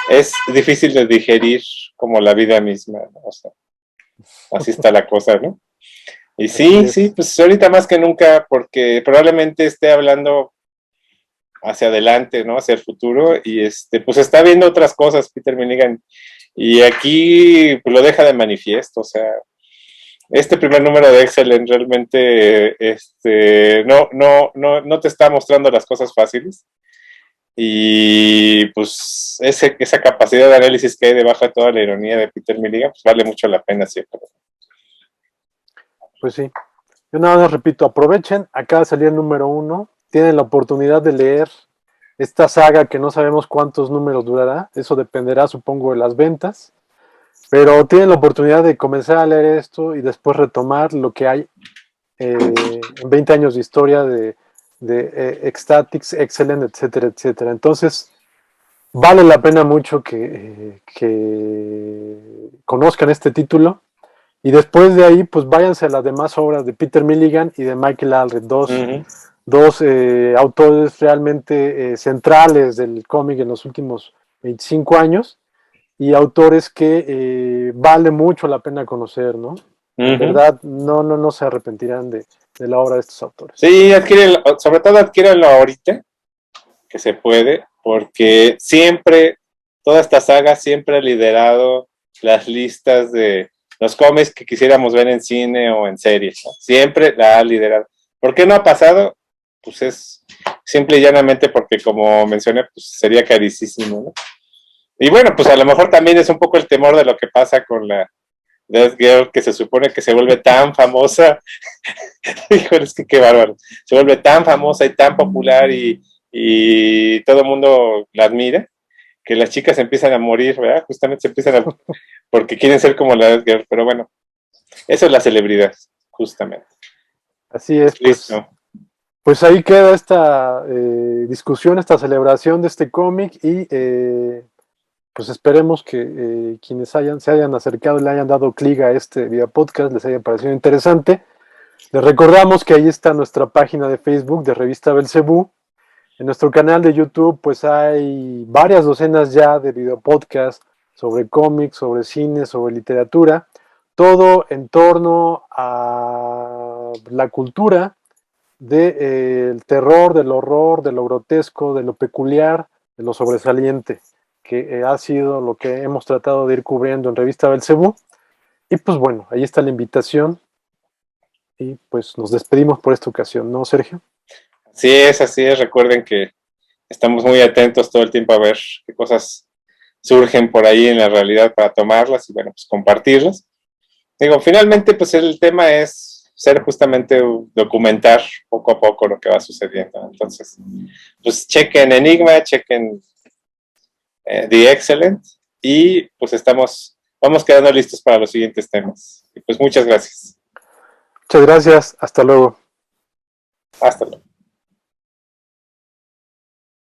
B: es difícil de digerir como la vida misma, ¿no? O sea, así está la cosa, ¿no? Y sí, pues ahorita más que nunca, porque probablemente esté hablando hacia adelante, ¿no? Hacia el futuro, y pues está viendo otras cosas, Peter Milligan, y aquí pues, lo deja de manifiesto, o sea, este primer número de Excellent realmente no te está mostrando las cosas fáciles, y pues esa capacidad de análisis que hay debajo de toda la ironía de Peter Milligan, pues vale mucho la pena siempre.
A: Pues sí, yo nada más repito, aprovechen, acaba de salir el número 1, tienen la oportunidad de leer esta saga que no sabemos cuántos números durará, eso dependerá supongo de las ventas, pero tienen la oportunidad de comenzar a leer esto y después retomar lo que hay en 20 años de historia de Ecstatics, Excellent, etcétera, etcétera. Entonces, vale la pena mucho que conozcan este título. Y después de ahí, pues váyanse a las demás obras de Peter Milligan y de Michael Allred, dos autores realmente centrales del cómic en los últimos 25 años y autores que vale mucho la pena conocer, ¿no? En verdad, no se arrepentirán de la obra de estos autores.
B: Sí, sobre todo adquiérenlo ahorita, que se puede, porque toda esta saga siempre ha liderado las listas de los cómics que quisiéramos ver en cine o en series, ¿no? Siempre la ha liderado. ¿Por qué no ha pasado? Pues es simple y llanamente porque, como mencioné, pues sería carísimo, ¿no? Y bueno, pues a lo mejor también es un poco el temor de lo que pasa con la Death Girl, que se supone que se vuelve tan famosa. Híjole, es que qué bárbaro. Se vuelve tan famosa y tan popular y todo el mundo la admira, que las chicas empiezan a morir, ¿verdad? Justamente porque quieren ser como la Death Girl, pero bueno, eso es la celebridad, justamente.
A: Así es, pues ahí queda esta discusión, esta celebración de este cómic y pues esperemos que quienes se hayan acercado y le hayan dado clic a este video podcast les haya parecido interesante. Les recordamos que ahí está nuestra página de Facebook de Revista Belcebú. En nuestro canal de YouTube pues hay varias docenas ya de video podcast sobre cómics, sobre cine, sobre literatura, todo en torno a la cultura el terror, del horror, de lo grotesco, de lo peculiar, de lo sobresaliente, que ha sido lo que hemos tratado de ir cubriendo en Revista Belcebú. Y pues bueno, ahí está la invitación y pues nos despedimos por esta ocasión, ¿no, Sergio?
B: Así es. Recuerden que estamos muy atentos todo el tiempo a ver qué cosas surgen por ahí en la realidad para tomarlas y bueno, pues compartirlas. Digo, finalmente pues el tema es ser justamente documentar poco a poco lo que va sucediendo. Entonces, pues chequen Enigma, chequen The Excellent y pues vamos quedando listos para los siguientes temas. Y pues muchas gracias.
A: Muchas gracias, hasta luego.
B: Hasta luego.